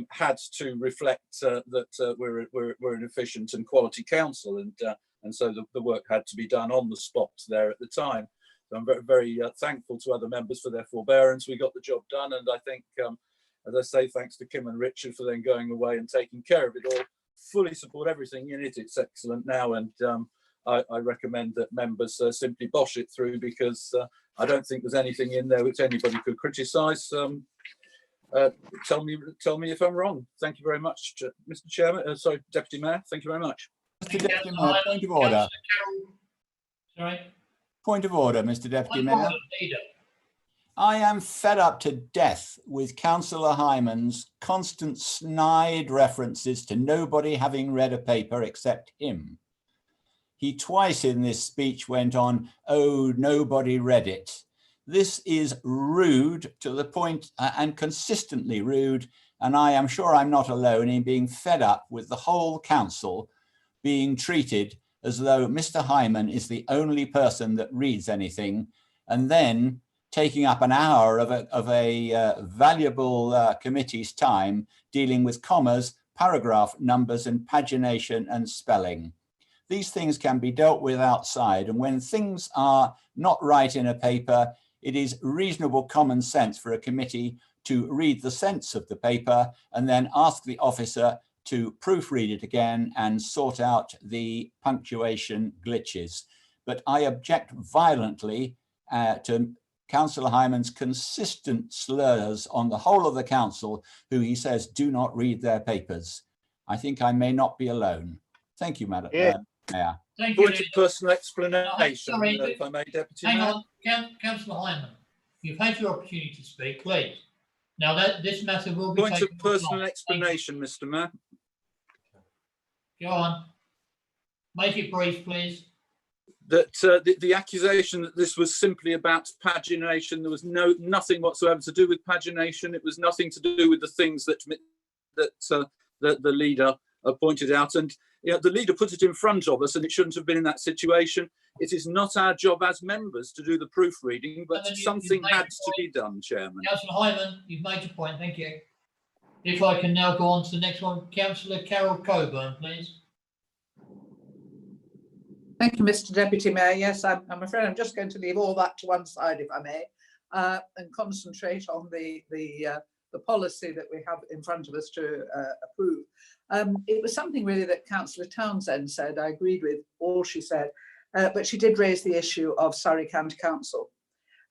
had to reflect that we're an efficient and quality council, and so the work had to be done on the spot there at the time. So I'm very, very thankful to other members for their forbearance. We got the job done, and I think, as I say, thanks to Kim and Richard for then going away and taking care of it all. Fully support everything in it. It's excellent now, and I recommend that members simply bosh it through, because I don't think there's anything in there which anybody could criticise. Tell me if I'm wrong. Thank you very much, Mr. Chairman. Sorry, Deputy Mayor. Thank you very much. Mr. Deputy Mayor, point of order. Sorry. Point of order, Mr. Deputy Mayor. I am fed up to death with Councillor Hyman's constant snide references to nobody having read a paper except him. He twice in this speech went on, "Oh, nobody read it." This is rude to the point, and consistently rude, and I am sure I'm not alone in being fed up with the whole council being treated as though Mr. Hyman is the only person that reads anything, and then taking up an hour of a valuable committee's time dealing with commas, paragraph numbers, and pagination and spelling. These things can be dealt with outside, and when things are not right in a paper, it is reasonable common sense for a committee to read the sense of the paper and then ask the officer to proofread it again and sort out the punctuation glitches. But I object violently to Councillor Hyman's consistent slurs on the whole of the council, who he says do not read their papers. I think I may not be alone. Thank you, Madam Mayor. Thank you. Point of personal explanation, Sorry, if I may, Deputy hang Mayor. on, Councillor Hyman, you've had your opportunity to speak, please. Now this matter will be Point of taken personal offline. explanation, Mr. Mayor. Go on. Make it brief, please. That the accusation that this was simply about pagination, there was nothing whatsoever to do with pagination. It was nothing to do with the things that the leader pointed out, and the leader put it in front of us, and it shouldn't have been in that situation. It is not our job as members to do the proofreading, but something had to be done, Chairman. Councillor Hyman, you've made your point. Thank you. If I can now go on to the next one, Councillor Carol Coburn, please. Thank you, Mr. Deputy Mayor. Yes, I'm afraid I'm just going to leave all that to one side, if I may. and concentrate on the policy that we have in front of us to approve. It was something really that Councillor Townsend said. I agreed with all she said, but she did raise the issue of Surrey County Council.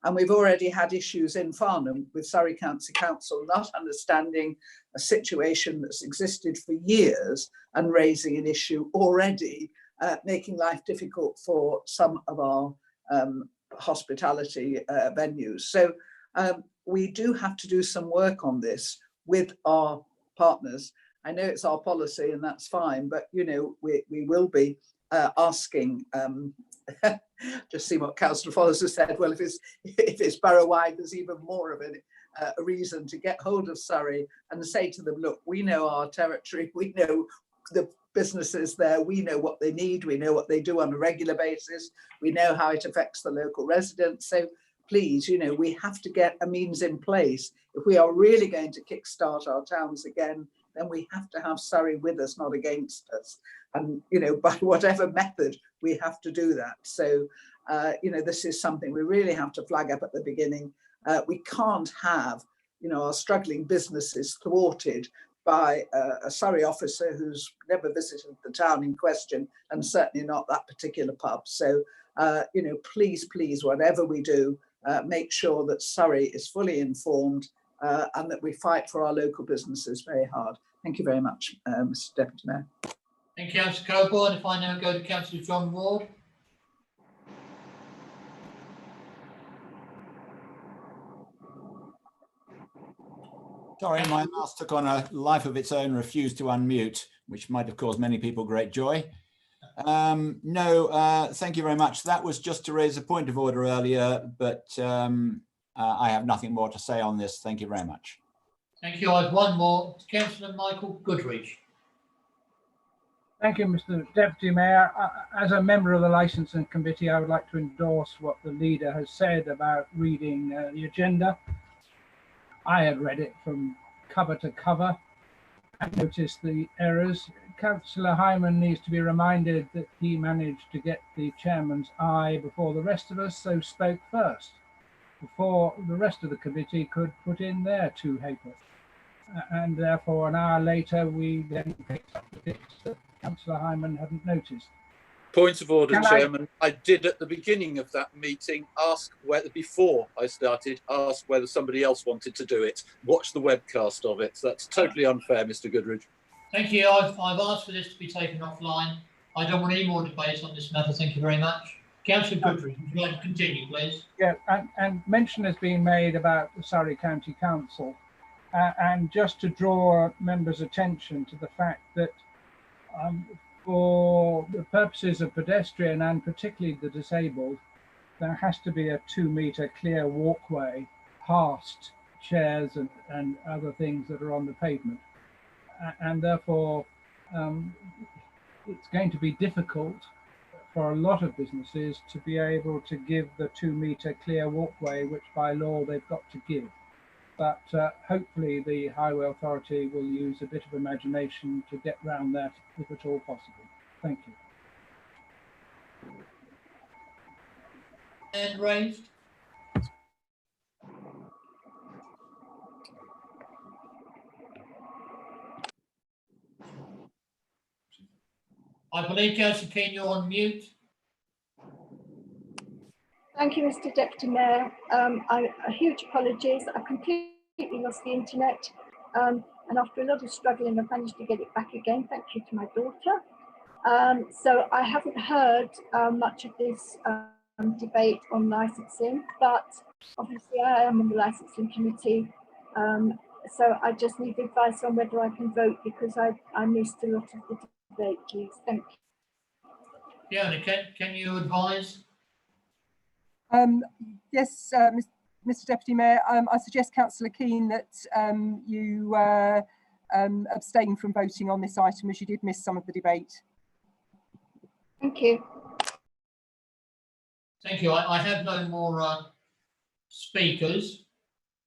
And we've already had issues in Farnham with Surrey County Council not understanding a situation that's existed for years and raising an issue already, making life difficult for some of our hospitality venues. So we do have to do some work on this with our partners. I know it's our policy and that's fine, but you know, we will be asking, just see what Councillor Follis has said. Well, if it's borough-wide, there's even more of a reason to get hold of Surrey and say to them, look, we know our territory, we know the businesses there, we know what they need, we know what they do on a regular basis, we know how it affects the local residents. So please, you know, we have to get a means in place. If we are really going to kickstart our towns again, then we have to have Surrey with us, not against us. And, you know, by whatever method, we have to do that. So, you know, this is something we really have to flag up at the beginning. We can't have, you know, our struggling businesses thwarted by a Surrey officer who's never visited the town in question, and certainly not that particular pub. So, you know, please, whatever we do, make sure that Surrey is fully informed and that we fight for our local businesses very hard. Thank you very much, Mr. Deputy Mayor. Thank you, Councillor Coburn. If I now go to Councillor John Ward. Sorry, my mouse took on a life of its own, refused to unmute, which might have caused many people great joy. No, thank you very much. That was just to raise a point of order earlier, but I have nothing more to say on this. Thank you very much. Thank you. I have one more. Councillor Michael Goodrich. Thank you, Mr. Deputy Mayor. As a member of the Licensing Committee, I would like to endorse what the leader has said about reading the agenda. I had read it from cover to cover and noticed the errors. Councillor Hyman needs to be reminded that he managed to get the chairman's eye before the rest of us, so spoke first, before the rest of the committee could put in their two papers. And therefore, an hour later, we then picked up the bits that Councillor Hyman hadn't noticed. Point of order, Chairman. I did at the beginning of that meeting ask whether, before I started, ask whether somebody else wanted to do it. Watch the webcast of it. So that's totally unfair, Mr. Goodrich. Thank you. I've asked for this to be taken offline. I don't want any more debate on this matter. Thank you very much. Councillor Goodrich, would you like to continue, please? Yeah, and mention has been made about the Surrey County Council. And just to draw members' attention to the fact that for the purposes of pedestrian and particularly the disabled, there has to be a 2-metre clear walkway past chairs and other things that are on the pavement. And therefore, it's going to be difficult for a lot of businesses to be able to give the 2-metre clear walkway, which by law they've got to give. But hopefully the Highway Authority will use a bit of imagination to get round that if at all possible. Thank you. Hand raised. I believe Councillor Keane, you're on mute. Thank you, Mr. Deputy Mayor. Huge apologies. I completely lost the internet, and after a lot of struggling, I've managed to get it back again. Thank you to my daughter. So I haven't heard much of this debate on licensing, but obviously I am on the licensing committee. So I just need advice on whether I can vote because I missed a lot of the debate, please. Thank you. Fiona, can you advise? Yes, Mr. Deputy Mayor, I suggest Councillor Keane that you abstain from voting on this item as you did miss some of the debate. Thank you. Thank you. I have no more speakers.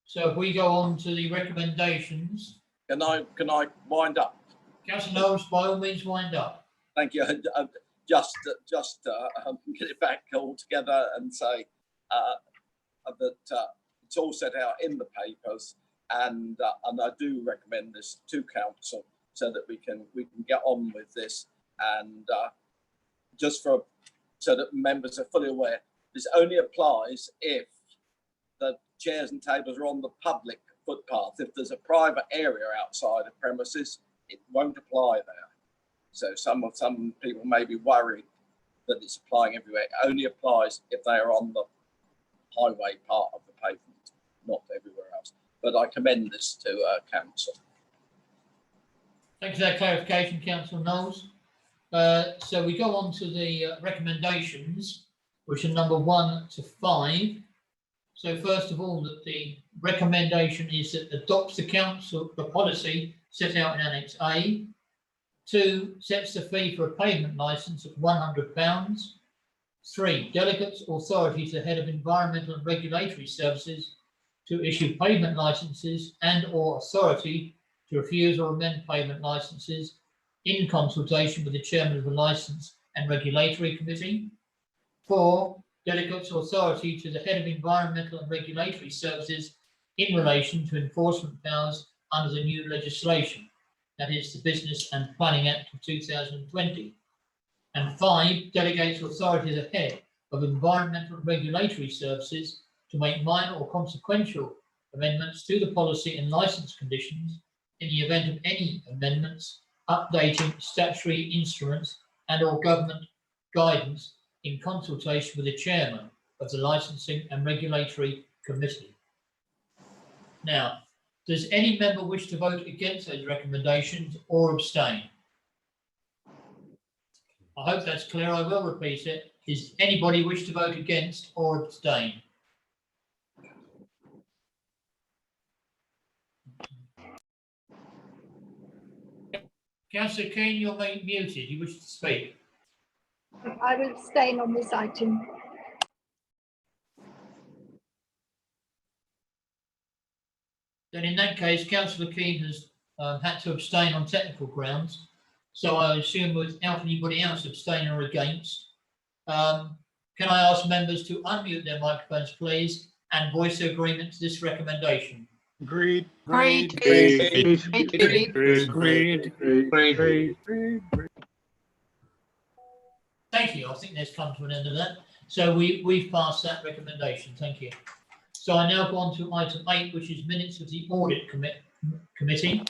So if we go on to the recommendations. Can I wind up? Councillor Knowles, by all means, wind up. Thank you. Just get it back all together and say that It's all set out in the papers, and I do recommend this to council so that we can get on with this, and so that members are fully aware, this only applies if the chairs and tables are on the public footpath. If there's a private area outside the premises, it won't apply there. So some people may be worried that it's applying everywhere. It only applies if they are on the highway part of the pavement, not everywhere else. But I commend this to council. Thanks for that clarification, Councillor Knowles. So we go on to the recommendations, which are number 1 to 5. So first of all, that the recommendation is that adopts the policy set out in Annex A. 2, sets the fee for a pavement licence at £100. 3, delegates authority to the head of environmental and regulatory services to issue pavement licences and or authority to refuse or amend pavement licences in consultation with the chairman of the Licence and Regulatory Committee. 4, delegates authority to the head of environmental and regulatory services in relation to enforcement powers under the new legislation, that is the Business and Planning Act of 2020. And 5, delegates authority to the head of environmental and regulatory services to make minor or consequential amendments to the policy and licence conditions in the event of any amendments, updating statutory instruments and or government guidance in consultation with the chairman of the Licensing and Regulatory Committee. Now, does any member wish to vote against those recommendations or abstain? I hope that's clear. I will repeat it. Does anybody wish to vote against or abstain? Councillor Keane, you're muted. You wish to speak? I will abstain on this item. Then in that case, Councillor Keane has had to abstain on technical grounds. So I assume without anybody else abstaining or against, can I ask members to unmute their microphones, please, and voice their agreement to this recommendation? Agreed. Agreed. Agreed. Thank you. I think there's come to an end of that. So we've passed that recommendation. Thank you. So I now go on to item 8, which is minutes of the audit committee.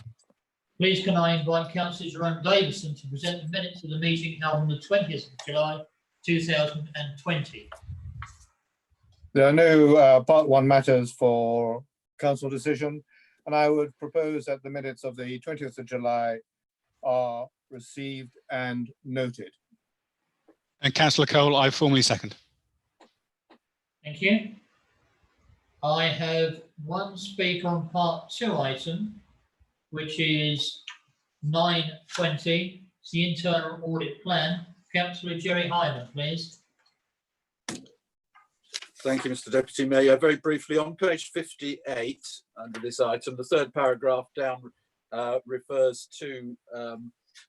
Please can I invite Councillor Jerome Davison to present the minutes of the meeting held on the 20th of July 2020. There are no part 1 matters for council decision, and I would propose that the minutes of the 20th of July are received and noted. And Councillor Cole, I formally second. Thank you. I have one speaker on part 2 item, which is 9.20, it's the internal audit plan. Councillor Jerry Hyman, please. Thank you, Mr. Deputy Mayor. Very briefly, on page 58, under this item, the 3rd paragraph down refers to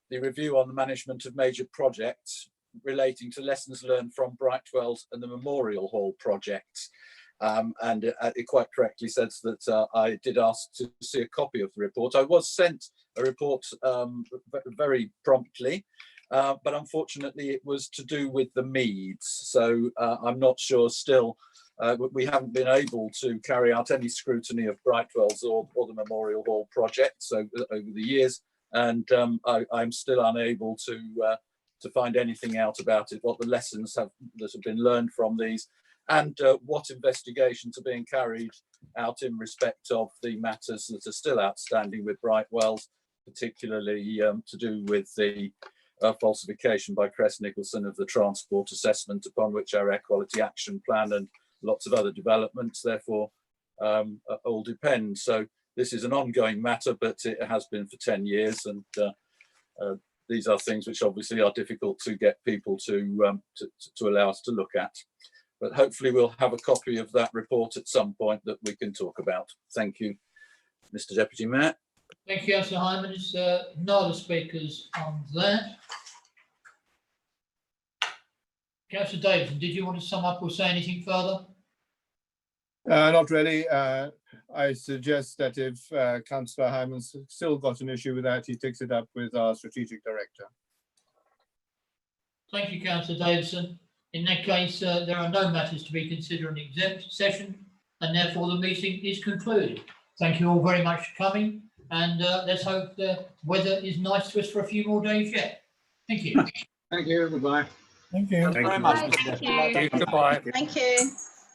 the review on the management of major projects relating to lessons learned from Brightwells and the Memorial Hall projects. And it quite correctly says that I did ask to see a copy of the report. I was sent a report very promptly, but unfortunately it was to do with the Meads. So I'm not sure still, we haven't been able to carry out any scrutiny of Brightwells or the Memorial Hall project over the years. And I'm still unable to find anything out about it, what the lessons that have been learned from these, and what investigations are being carried out in respect of the matters that are still outstanding with Brightwells, particularly to do with the falsification by Crest Nicholson of the transport assessment, upon which our air quality action plan and lots of other developments therefore all depend. So this is an ongoing matter, but it has been for 10 years, and these are things which obviously are difficult to get people to allow us to look at. But hopefully we'll have a copy of that report at some point that we can talk about. Thank you, Mr. Deputy Mayor. Thank you, Councillor Hyman. Is no other speakers on that? Councillor Davidson, did you want to sum up or say anything further? Not really. I suggest that if Councillor Hyman's still got an issue with that, he takes it up with our strategic director. Thank you, Councillor Davison. In that case, there are no matters to be considered in exempt session, and therefore the meeting is concluded. Thank you all very much for coming, and let's hope the weather is nice to us for a few more days yet. Thank you. Thank you. Goodbye. Thank you. Thank you very much, Mr. Thank Deputy. you. Goodbye. Thank you.